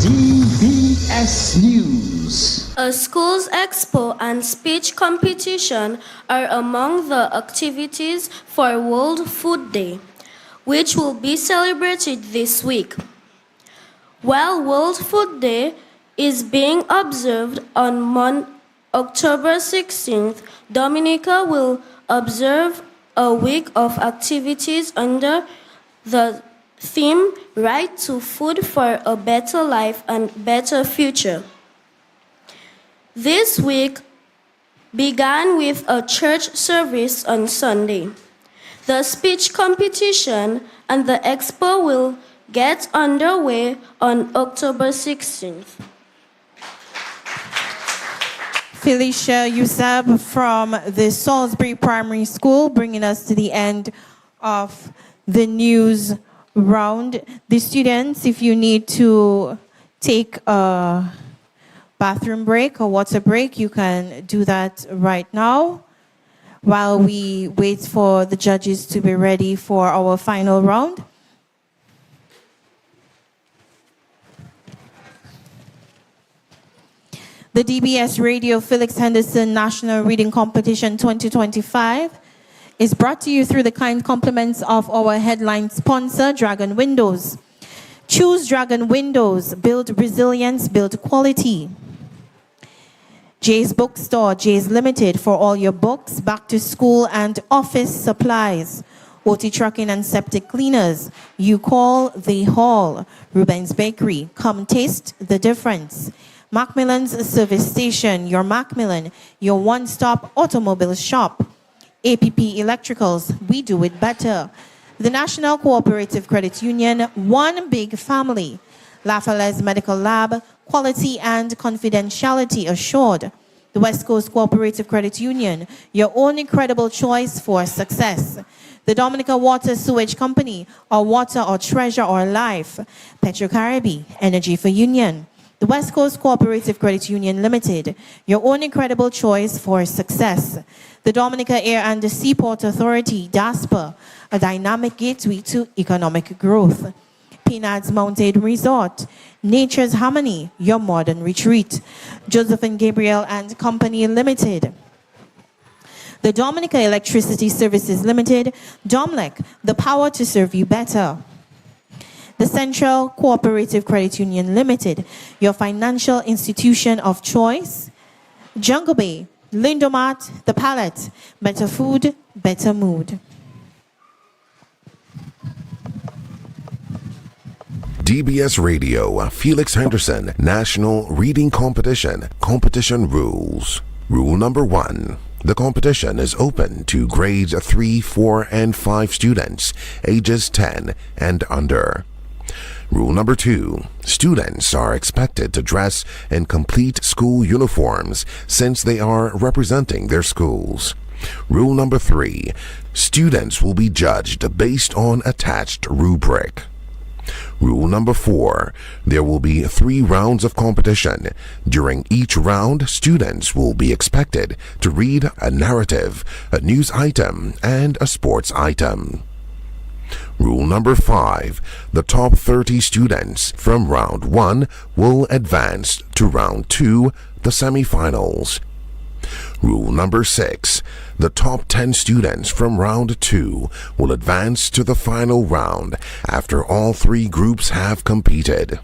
DBS News. A schools expo and speech competition are among the activities for World Food Day, which will be celebrated this week. While World Food Day is being observed on October 16th, Dominica will observe a week of activities under the theme Right to Food for a Better Life and Better Future. This week began with a church service on Sunday. The speech competition and the expo will get underway on October 16th. Felicia Yusab from the Salisbury Primary School, bringing us to the end of the news round. The students, if you need to take a bathroom break or water break, you can do that right now while we wait for the judges to be ready for our final round. The DBS Radio Felix Henderson National Reading Competition 2025 is brought to you through the kind compliments of our headline sponsor, Dragon Windows. Choose Dragon Windows. Build resilience, build quality. Jay's Bookstore, Jay's Limited for all your books, back to school and office supplies. OT Trucking and Septic Cleaners. You call, they haul. Ruben's Bakery. Come taste the difference. Macmillan's Service Station, your Macmillan, your one-stop automobile shop. APP Electricals, we do it better. The National Cooperative Credit Union, one big family. Lafayette's Medical Lab, quality and confidentiality assured. The West Coast Cooperative Credit Union, your only credible choice for success. The Dominica Water Sewage Company, our water, our treasure, our life. Petro-Caribbean, Energy for Union. The West Coast Cooperative Credit Union Limited, your only credible choice for success. The Dominica Air and the Seaport Authority, DASPA, a dynamic gateway to economic growth. Peanuts Mountain Resort, Nature's Harmony, your modern retreat. Josephine Gabriel and Company Limited. The Dominica Electricity Services Limited, DOMLEC, the power to serve you better. The Central Cooperative Credit Union Limited, your financial institution of choice. Jungle Bay, Lindomat, The Palette, better food, better mood. DBS Radio, Felix Henderson, National Reading Competition, Competition Rules. Rule number 1. The competition is open to grades 3, 4, and 5 students, ages 10 and under. Rule number 2. Students are expected to dress in complete school uniforms since they are representing their schools. Rule number 3. Students will be judged based on attached rubric. Rule number 4. There will be 3 rounds of competition. During each round, students will be expected to read a narrative, a news item, and a sports item. Rule number 5. The top 30 students from round 1 will advance to round 2, the semifinals. Rule number 6. The top 10 students from round 2 will advance to the final round after all 3 groups have competed.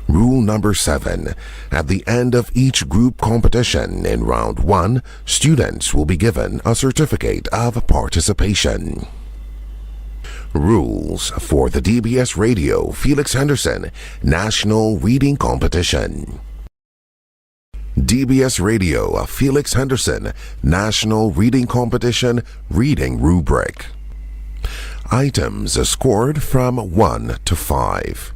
Rule number 7. At the end of each group competition in round 1, students will be given a certificate of participation. Rules for the DBS Radio Felix Henderson National Reading Competition. DBS Radio Felix Henderson National Reading Competition Reading Rubric. Items scored from 1 to 5.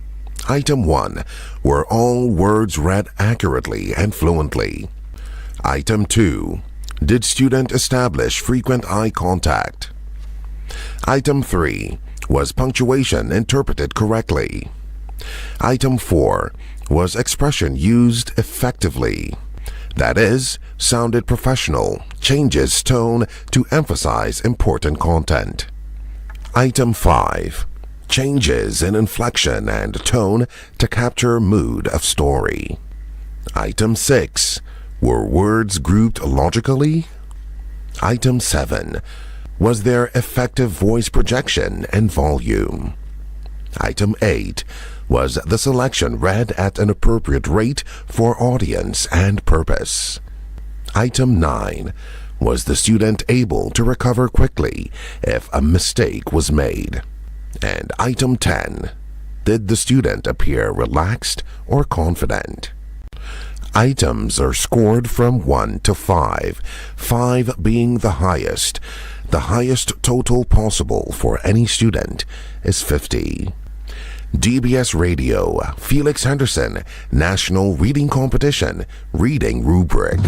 Item 1. Were all words read accurately and fluently? Item 2. Did student establish frequent eye contact? Item 3. Was punctuation interpreted correctly? Item 4. Was expression used effectively? That is, sounded professional, changes tone to emphasize important content. Item 5. Changes in inflection and tone to capture mood of story. Item 6. Were words grouped logically? Item 7. Was there effective voice projection and volume? Item 8. Was the selection read at an appropriate rate for audience and purpose? Item 9. Was the student able to recover quickly if a mistake was made? And item 10. Did the student appear relaxed or confident? Items are scored from 1 to 5, 5 being the highest. The highest total possible for any student is 50. DBS Radio Felix Henderson National Reading Competition Reading Rubric.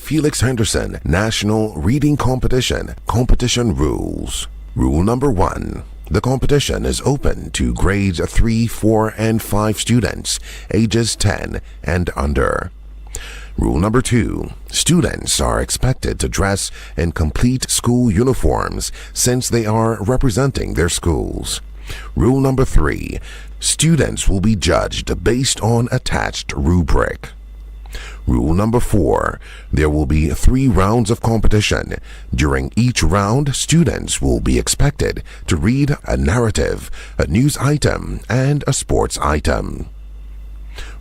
Felix Henderson National Reading Competition. Competition rules. Rule number 1. The competition is open to grades 3, 4, and 5 students, ages 10 and under. Rule number 2. Students are expected to dress in complete school uniforms since they are representing their schools. Rule number 3. Students will be judged based on attached rubric. Rule number 4. There will be 3 rounds of competition. During each round, students will be expected to read a narrative, a news item, and a sports item.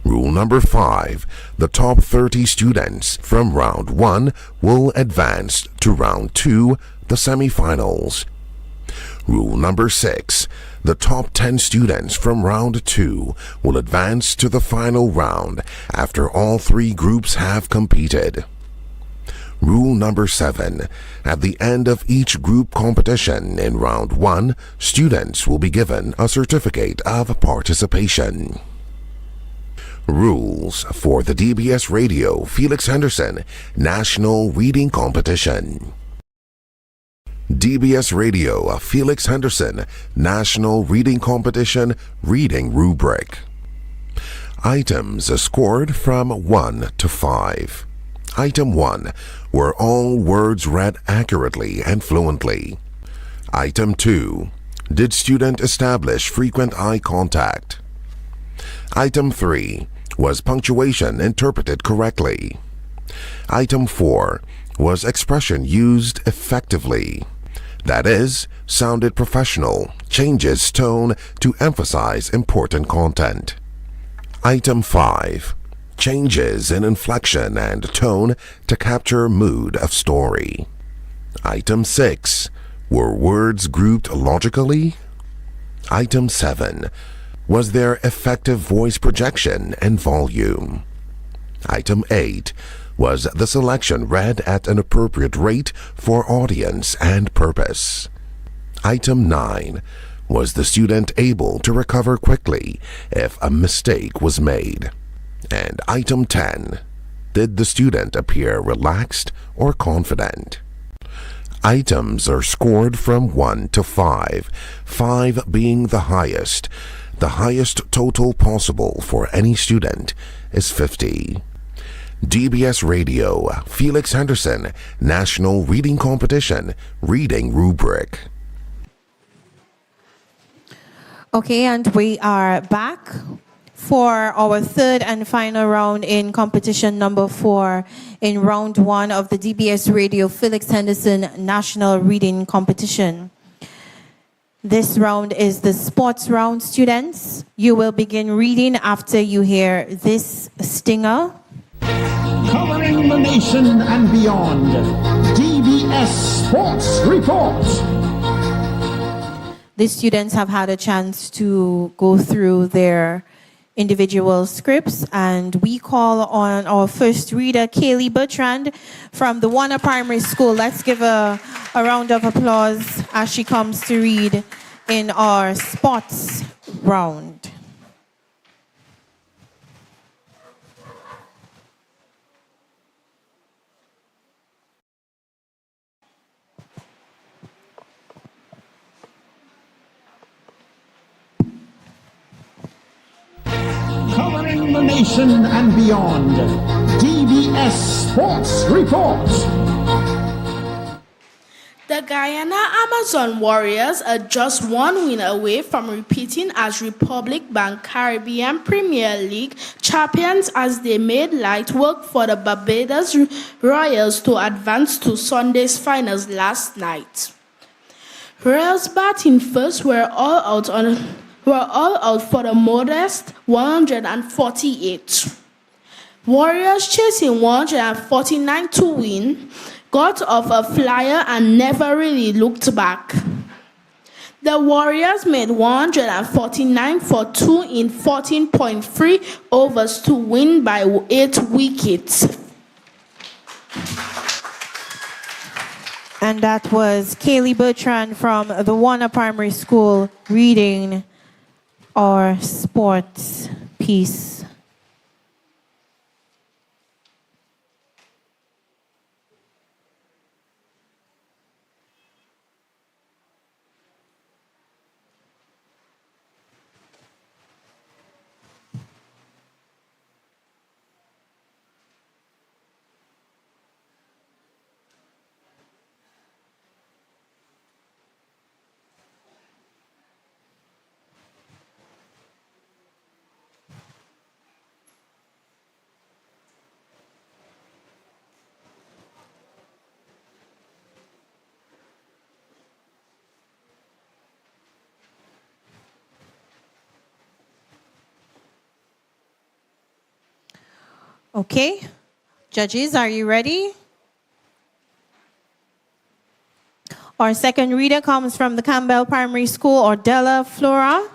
Rule number 5. The top 30 students from round 1 will advance to round 2, the semifinals. Rule number 6. The top 10 students from round 2 will advance to the final round after all 3 groups have competed. Rule number 7. At the end of each group competition in round 1, students will be given a certificate of participation. Rules for the DBS Radio Felix Henderson National Reading Competition. DBS Radio Felix Henderson National Reading Competition Reading Rubric. Items scored from 1 to 5. Item 1. Were all words read accurately and fluently? Item 2. Did student establish frequent eye contact? Item 3. Was punctuation interpreted correctly? Item 4. Was expression used effectively? That is, sounded professional, changes tone to emphasize important content. Item 5. Changes in inflection and tone to capture mood of story. Item 6. Were words grouped logically? Item 7. Was there effective voice projection and volume? Item 8. Was the selection read at an appropriate rate for audience and purpose? Item 9. Was the student able to recover quickly if a mistake was made? And item 10. Did the student appear relaxed or confident? Items are scored from 1 to 5, 5 being the highest. The highest total possible for any student is 50. DBS Radio Felix Henderson National Reading Competition Reading Rubric. Okay, and we are back for our third and final round in competition number 4 in round 1 of the DBS Radio Felix Henderson National Reading Competition. This round is the sports round, students. You will begin reading after you hear this stinger. Covering the nation and beyond. DBS Sports Report. The students have had a chance to go through their individual scripts, and we call on our first reader, Kaylee Bertrand from the Warner Primary School. Let's give a round of applause as she comes to read in our sports round. Covering the nation and beyond. DBS Sports Report. The Guyana Amazon Warriors are just one win away from repeating as Republic Bank Caribbean Premier League champions as they made light work for the Barbados Royals to advance to Sunday's finals last night. Royals batting first were all out for the modest 148. Warriors chasing 149 to win, got off a flyer and never really looked back. The Warriors made 149 for 2 in 14.3 overs to win by 8 wickets. And that was Kaylee Bertrand from the Warner Primary School reading our sports piece. Okay. Judges, are you ready? Our second reader comes from the Campbell Primary School, Ordella Flora.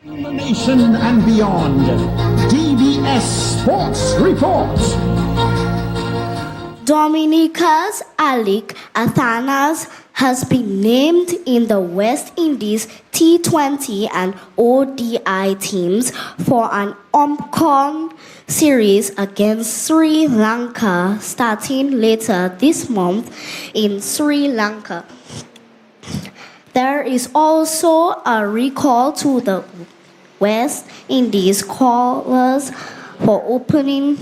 The nation and beyond. DBS Sports Report. Dominica's Alec Athanas has been named in the West Indies T20 and ODI teams for an OMCON series against Sri Lanka starting later this month in Sri Lanka. There is also a recall to the West Indies callers for opening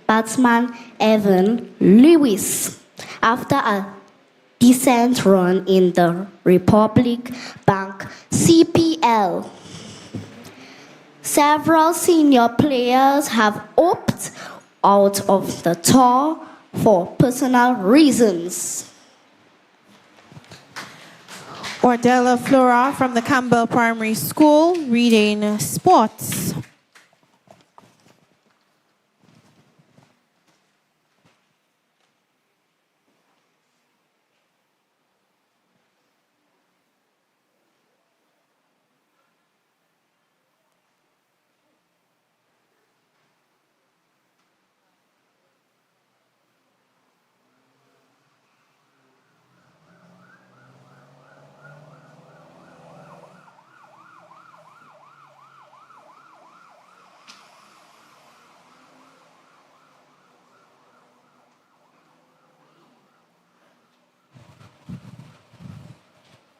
batsman Evan Lewis after a decent run in the Republic Bank CPL. Several senior players have opted out of the tour for personal reasons. Ordella Flora from the Campbell Primary School, reading sports.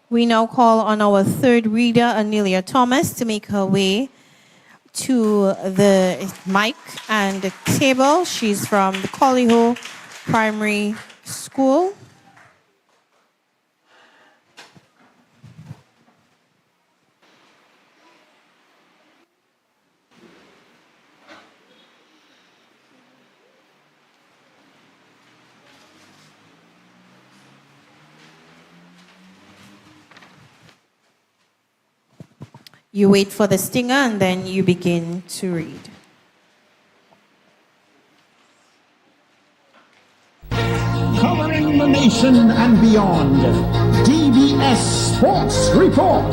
We now call on our third reader, Anelia Thomas, to make her way to the mic and the table. She's from the Collyho Primary School. You wait for the stinger and then you begin to read. Covering the nation and beyond. DBS Sports Report.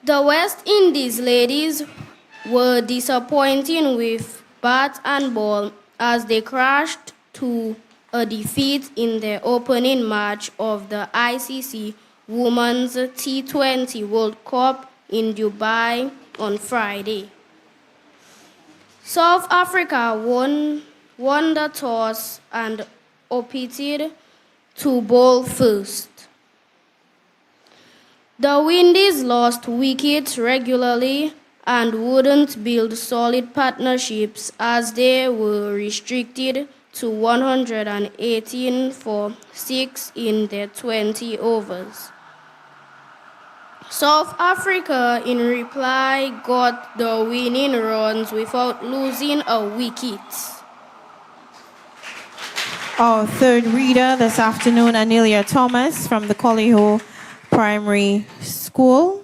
The West Indies ladies were disappointing with bat and ball as they crashed to a defeat in their opening match of the ICC Women's T20 World Cup in Dubai on Friday. South Africa won the toss and opted to bowl first. The Windies lost wickets regularly and wouldn't build solid partnerships as they were restricted to 118 for 6 in their 20 overs. South Africa, in reply, got the winning runs without losing a wicket. Our third reader this afternoon, Anelia Thomas from the Collyho Primary School.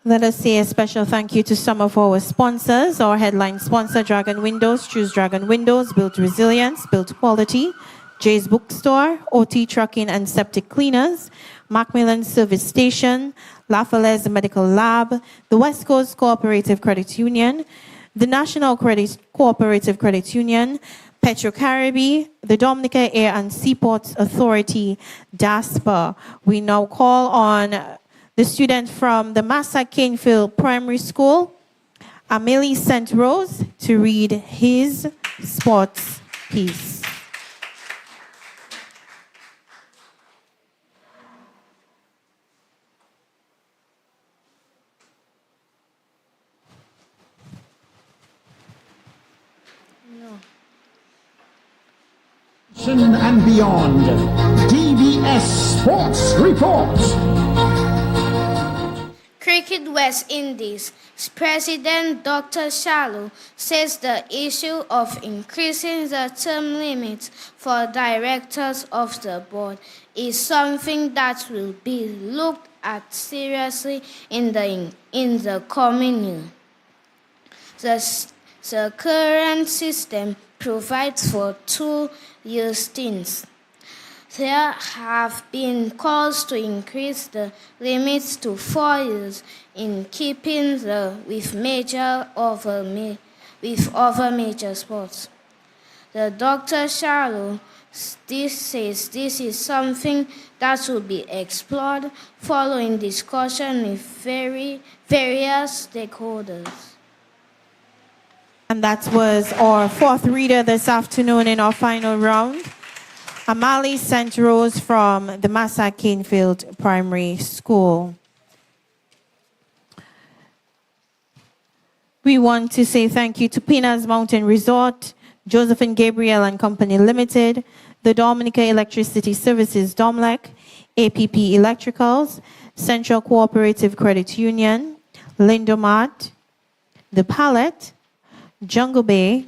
Let us say a special thank you to some of our sponsors. Our headline sponsor, Dragon Windows. Choose Dragon Windows. Built resilience, built quality. Jay's Bookstore, OT Trucking and Septic Cleaners, Macmillan Service Station, Lafayette Medical Lab, the West Coast Cooperative Credit Union, the National Cooperative Credit Union, Petro-Caribe, the Dominica Air and Seaports Authority, DASPA. We now call on the student from the Massa Canefield Primary School, Amelie St. Rose to read his sports piece. And beyond. DBS Sports Report. Cricket West Indies President Dr. Shallow says the issue of increasing the term limits for directors of the board is something that will be looked at seriously in the coming year. The current system provides for 2-year stints. There have been calls to increase the limits to 4 years in keeping with other major sports. The Dr. Shallow says this is something that will be explored following discussion with various stakeholders. And that was our fourth reader this afternoon in our final round. Amali St. Rose from the Massa Canefield Primary School. We want to say thank you to Pinas Mountain Resort, Josephine Gabriel and Company Limited, the Dominica Electricity Services DOMLEC, APP Electricals, Central Cooperative Credit Union, Lindomat, The Palette, Jungle Bay,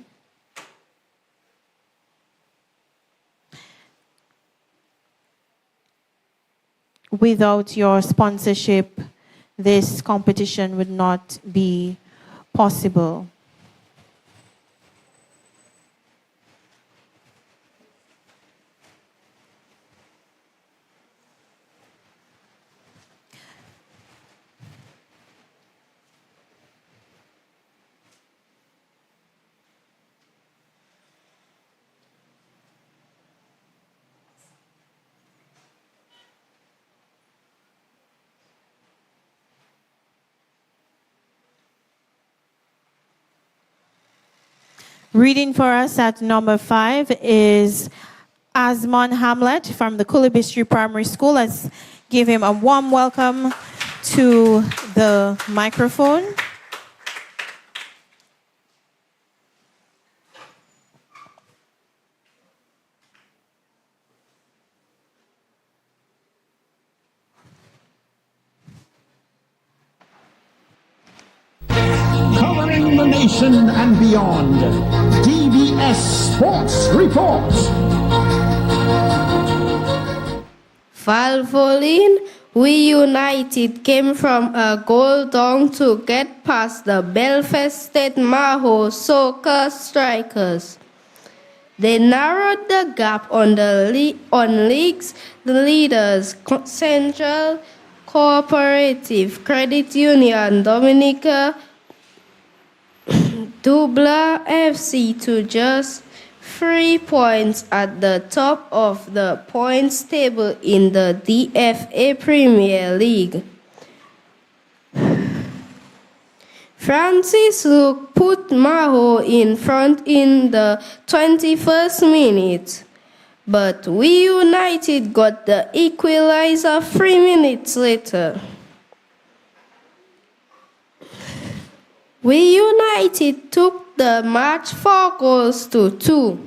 without your sponsorship, this competition would not be possible. Reading for us at number 5 is Asmon Hamlet from the Coolibistry Primary School. Let's give him a warm welcome to the microphone. Covering the nation and beyond. DBS Sports Report. Valvoline, we United came from a goal down to get past the Belfast State Maho soccer strikers. They narrowed the gap on league's leaders, Central Cooperative Credit Union Dominica Dubla FC, to just 3 points at the top of the points table in the DFA Premier League. Francis Luke put Maho in front in the 21st minute, but we United got the equalizer 3 minutes later. We United took the match 4-2.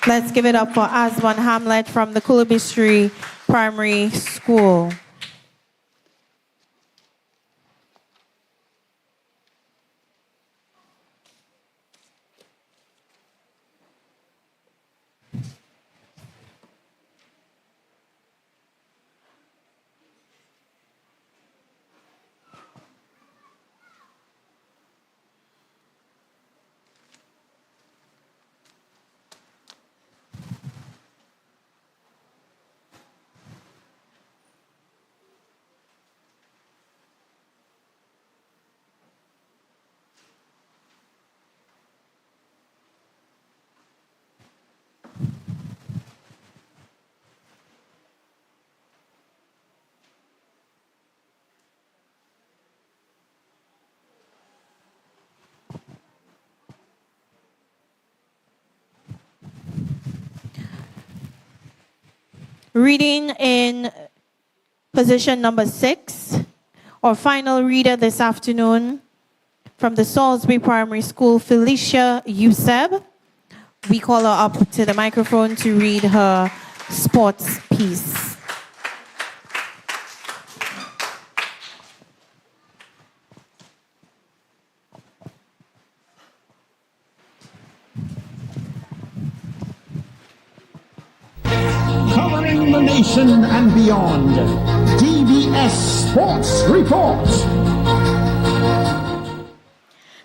Let's give it up for Asmon Hamlet from the Coolibistry Primary School. Reading in position number 6, our final reader this afternoon from the Salisbury Primary School, Felicia Yuseb. We call her up to the microphone to read her sports piece. Covering the nation and beyond, DBS Sports Report.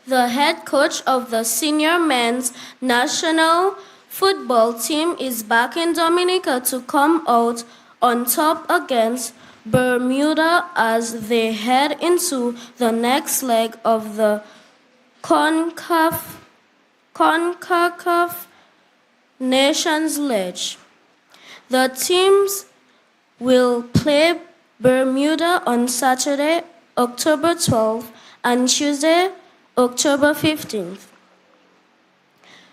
The head coach of the senior men's national football team is back in Dominica to come out on top against Bermuda as they head into the next leg of the CONCACAF Nations League. The teams will play Bermuda on Saturday, October 12th, and Tuesday, October 15th.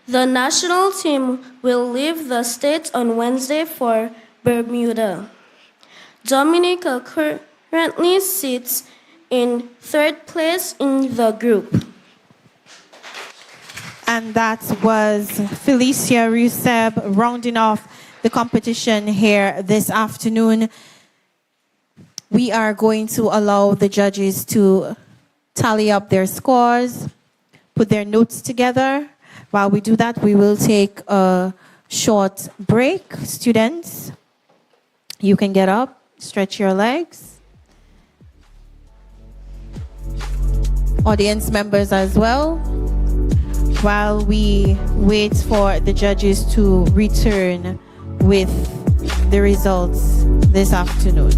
The national team will leave the state on Wednesday for Bermuda. Dominica currently sits in third place in the group. And that was Felicia Yuseb rounding off the competition here this afternoon. We are going to allow the judges to tally up their scores, put their notes together. While we do that, we will take a short break. Students, you can get up, stretch your legs. Audience members as well, while we wait for the judges to return with the results this afternoon.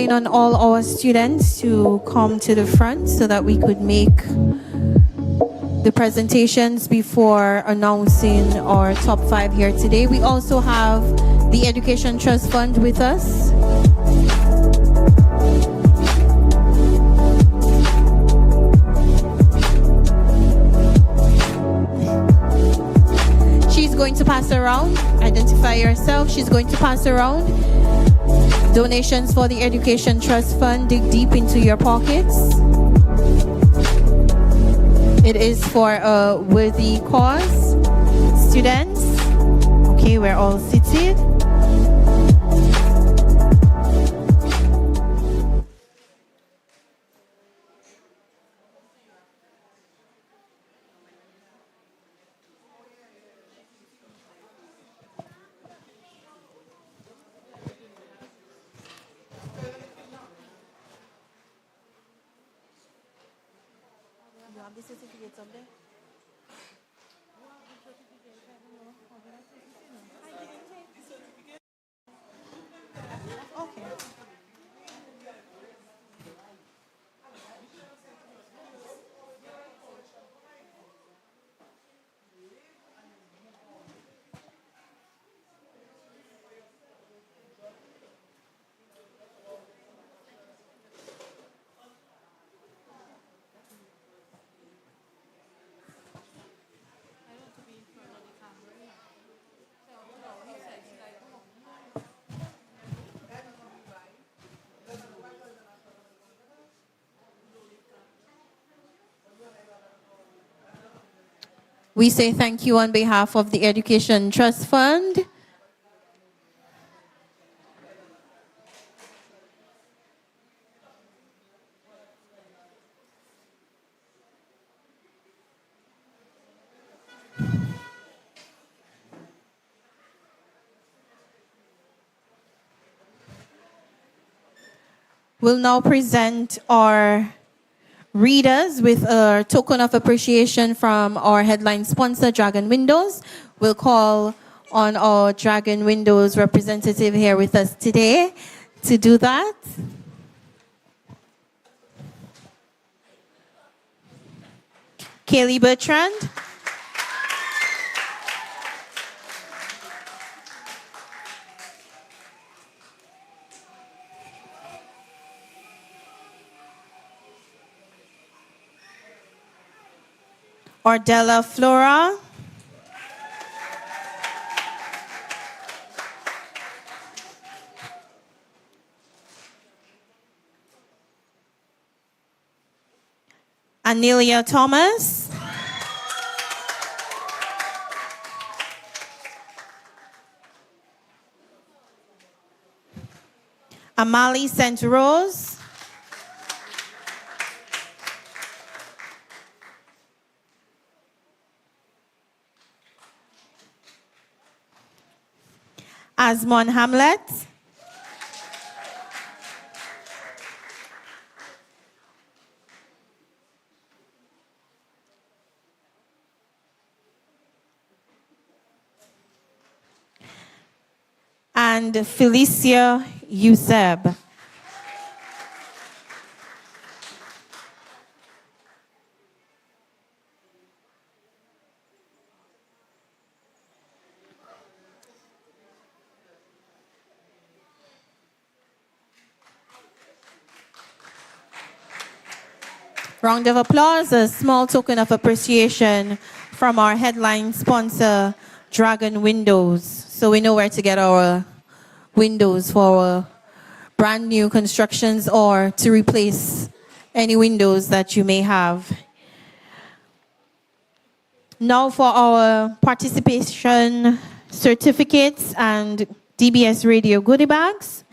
calling on all our students to come to the front so that we could make the presentations before announcing our top 5 here today. We also have the Education Trust Fund with us. She's going to pass around. Identify yourself. She's going to pass around donations for the Education Trust Fund. Dig deep into your pockets. It is for a worthy cause. Students, okay, we're all seated. We say thank you on behalf of the Education Trust Fund. We'll now present our readers with a token of appreciation from our headline sponsor, Dragon Windows. We'll call on our Dragon Windows representative here with us today to do that. Kaylee Bertrand. Ordella Flora. Anelia Thomas. Amali St. Rose. Asmon Hamlet. And Felicia Yuseb. Round of applause, a small token of appreciation from our headline sponsor, Dragon Windows. So we know where to get our windows for our brand new constructions or to replace any windows that you may have. Now for our participation certificates and DBS radio goodie bags.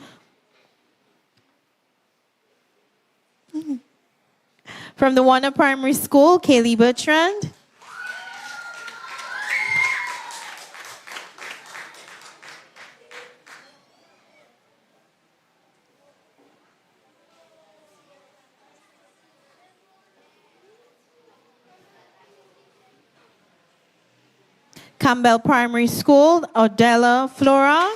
From the Warner Primary School, Kaylee Bertrand. Campbell Primary School, Ordella Flora.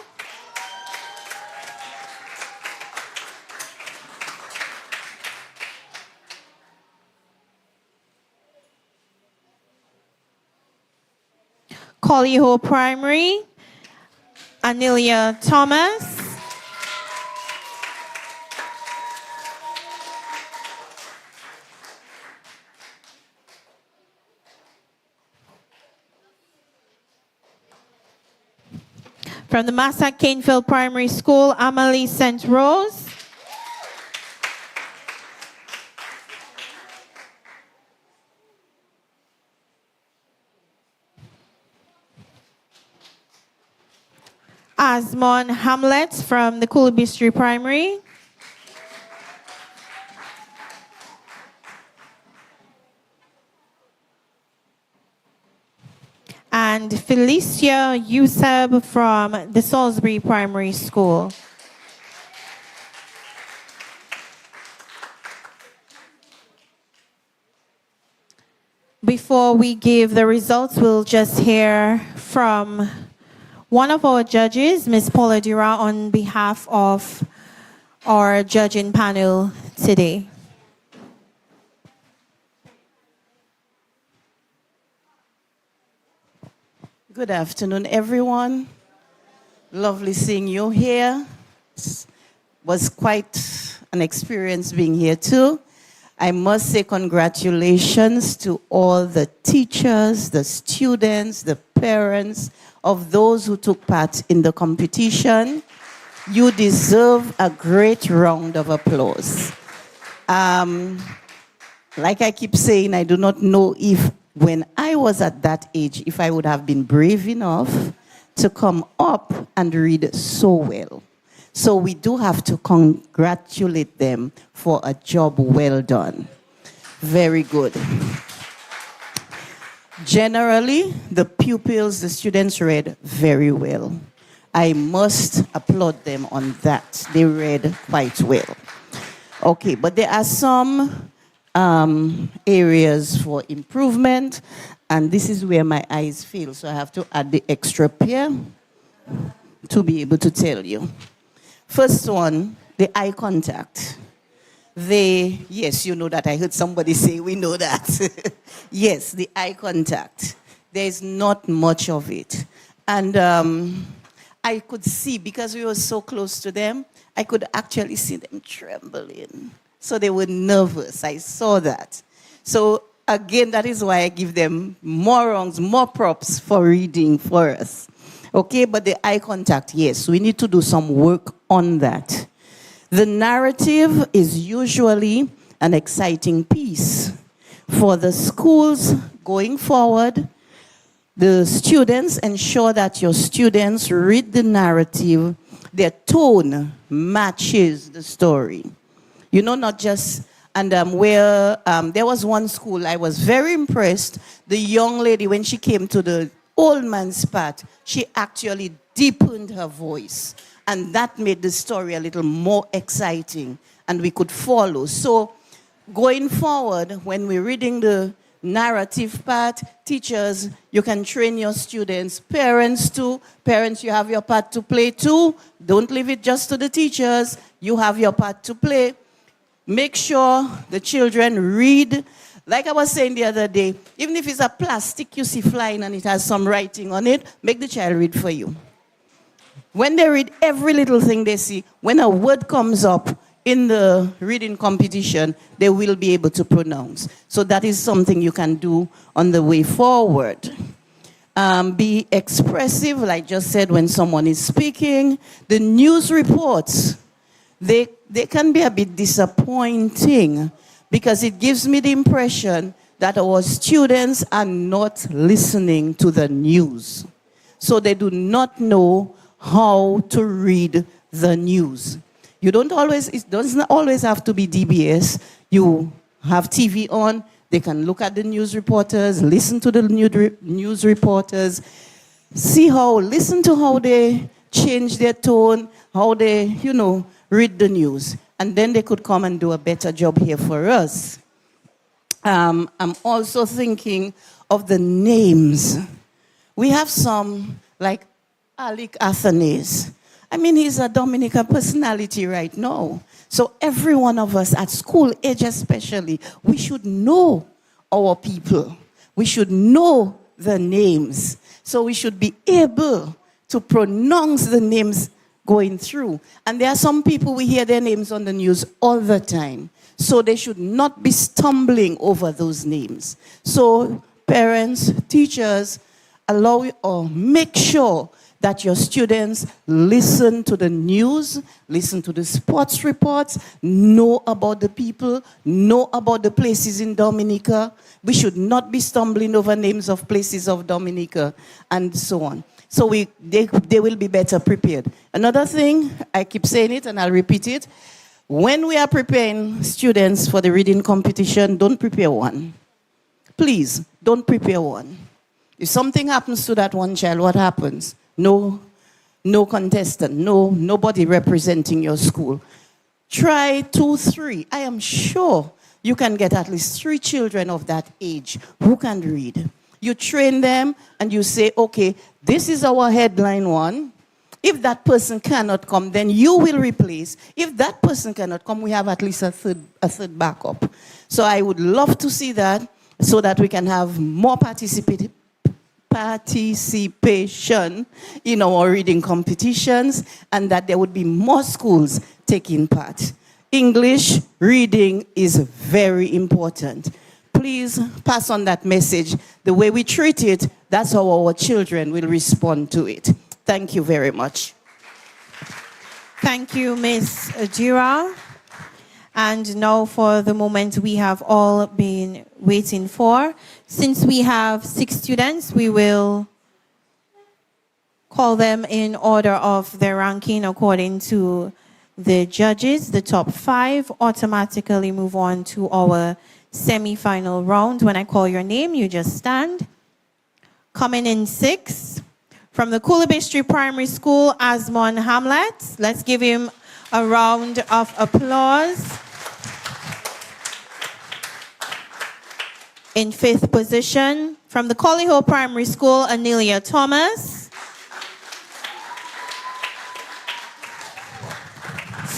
Collyho Primary, Anelia Thomas. From the Massac Canefield Primary School, Amalie St. Rose. Asmon Hamlet from the Coolabistry Primary. And Felicia Yuseb from the Salisbury Primary School. Before we give the results, we'll just hear from one of our judges, Ms. Paula Dura, on behalf of our judging panel today. Good afternoon, everyone. Lovely seeing you here. It was quite an experience being here too. I must say congratulations to all the teachers, the students, the parents of those who took part in the competition. You deserve a great round of applause. Like I keep saying, I do not know if when I was at that age, if I would have been brave enough to come up and read so well. So we do have to congratulate them for a job well done. Very good. Generally, the pupils, the students read very well. I must applaud them on that. They read quite well. Okay, but there are some areas for improvement, and this is where my eyes fail, so I have to add the extra pair to be able to tell you. First one, the eye contact. Yes, you know that. I heard somebody say we know that. Yes, the eye contact. There's not much of it. And I could see, because we were so close to them, I could actually see them trembling. So they were nervous. I saw that. So again, that is why I give them more rounds, more props for reading for us. Okay, but the eye contact, yes, we need to do some work on that. The narrative is usually an exciting piece. For the schools going forward, the students, ensure that your students read the narrative, their tone matches the story. You know, not just, and there was one school, I was very impressed. The young lady, when she came to the old man's part, she actually deepened her voice. And that made the story a little more exciting, and we could follow. So going forward, when we're reading the narrative part, teachers, you can train your students. Parents too. Parents, you have your part to play too. Don't leave it just to the teachers. You have your part to play. Make sure the children read. Like I was saying the other day, even if it's a plastic you see flying and it has some writing on it, make the child read for you. When they read every little thing they see, when a word comes up in the reading competition, they will be able to pronounce. So that is something you can do on the way forward. Be expressive, like I just said, when someone is speaking. The news reports, they can be a bit disappointing because it gives me the impression that our students are not listening to the news. So they do not know how to read the news. It doesn't always have to be DBS. You have TV on, they can look at the news reporters, listen to the news reporters, listen to how they change their tone, how they, read the news. And then they could come and do a better job here for us. I'm also thinking of the names. We have some, like Alec Athanase. I mean, he's a Dominican personality right now. So every one of us at school age especially, we should know our people. We should know the names. So we should be able to pronounce the names going through. And there are some people, we hear their names on the news all the time. So they should not be stumbling over those names. So parents, teachers, allow or make sure that your students listen to the news, listen to the sports reports, know about the people, know about the places in Dominica. We should not be stumbling over names of places of Dominica and so on. So they will be better prepared. Another thing, I keep saying it and I'll repeat it. When we are preparing students for the reading competition, don't prepare one. Please, don't prepare one. If something happens to that one child, what happens? No contestant, nobody representing your school. Try 2, 3. I am sure you can get at least 3 children of that age who can read. You train them and you say, okay, this is our headline one. If that person cannot come, then you will replace. If that person cannot come, we have at least a third backup. So I would love to see that so that we can have more participation in our reading competitions and that there would be more schools taking part. English reading is very important. Please pass on that message. The way we treat it, that's how our children will respond to it. Thank you very much. Thank you, Ms. Jira. And now for the moment we have all been waiting for. Since we have 6 students, we will call them in order of their ranking according to the judges. The top 5 automatically move on to our semi-final round. When I call your name, you just stand. Coming in 6, from the Coolabay Street Primary School, Asmon Hamlet. Let's give him a round of applause. In 5th position, from the Collyho Primary School, Anelia Thomas.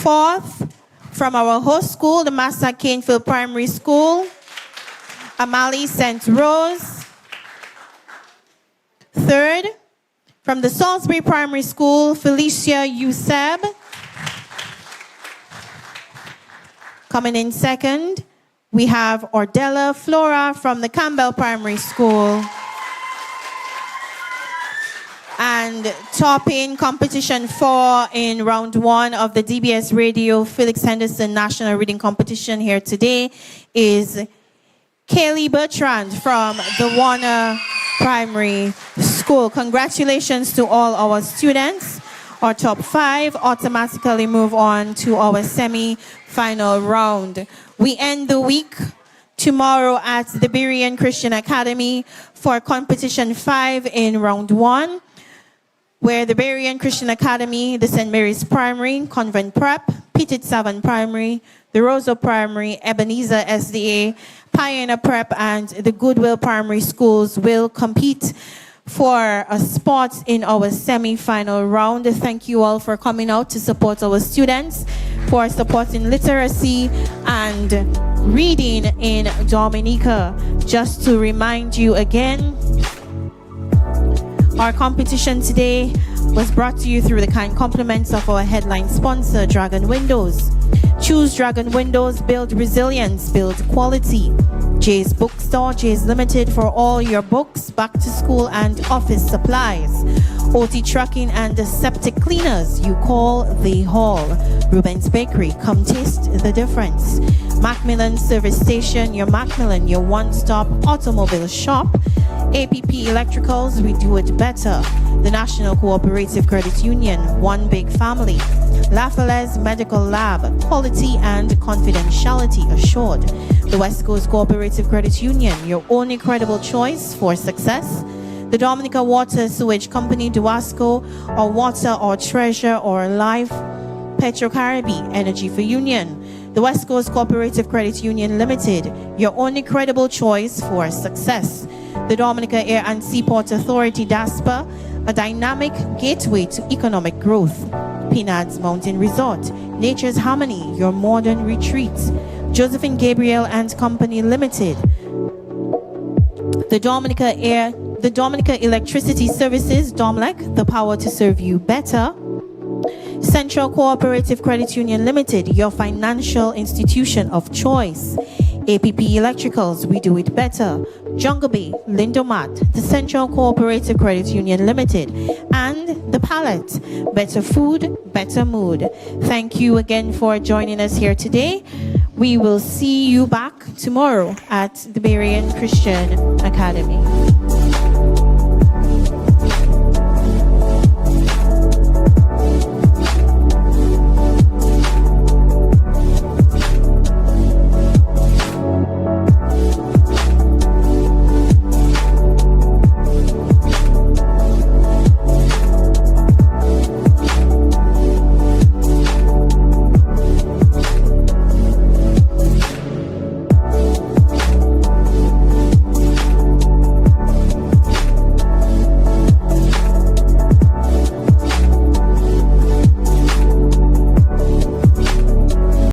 4th, from our host school, the Master Canefield Primary School, Amali St. Rose. 3rd, from the Salisbury Primary School, Felicia Euseb. Coming in 2nd, we have Ordella Flora from the Campbell Primary School. And topping competition 4 in round 1 of the DBS Radio Felix Henderson National Reading Competition here today is Kaylee Bertrand from the Warner Primary School. Congratulations to all our students. Our top 5 automatically move on to our semi-final round. We end the week tomorrow at the Berean Christian Academy for competition 5 in round 1, where the Berean Christian Academy, the St. Mary's Primary, Convent Prep, Petit Savant Primary, the Roseau Primary, Ebenezer SDA, Pioneer Prep, and the Goodwill Primary Schools will compete for a spot in our semi-final round. Thank you all for coming out to support our students, for supporting literacy and reading in Dominica. Just to remind you again, our competition today was brought to you through the kind compliments of our headline sponsor, Dragon Windows. Choose Dragon Windows, build resilience, build quality. Jay's Bookstore, Jay's Limited for all your books, back to school and office supplies. OT Trucking and Septic Cleaners, you call the hall. Ruben's Bakery, come taste the difference. Macmillan Service Station, your Macmillan, your one-stop automobile shop. APP Electricals, we do it better. The National Cooperative Credit Union, one big family. Lafayette's Medical Lab, quality and confidentiality assured. The West Coast Cooperative Credit Union, your only credible choice for success. The Dominica Water Sewage Company, Duasco, or Water or Treasure or Life. Petro-Caribbean Energy for Union. The West Coast Cooperative Credit Union Limited, your only credible choice for success. The Dominica Air and Seaport Authority, DASPA, a dynamic gateway to economic growth. Peanuts Mountain Resort, Nature's Harmony, your modern retreat. Josephine Gabriel and Company Limited. The Dominica the Dominica Electricity Services, DOMLEC, the power to serve you better. Central Cooperative Credit Union Limited, your financial institution of choice. APP Electricals, we do it better. Jungle Bay, Lindomat, the Central Cooperative Credit Union Limited, and the Palette, better food, better mood. Thank you again for joining us here today. We will see you back tomorrow at the Berean Christian Academy.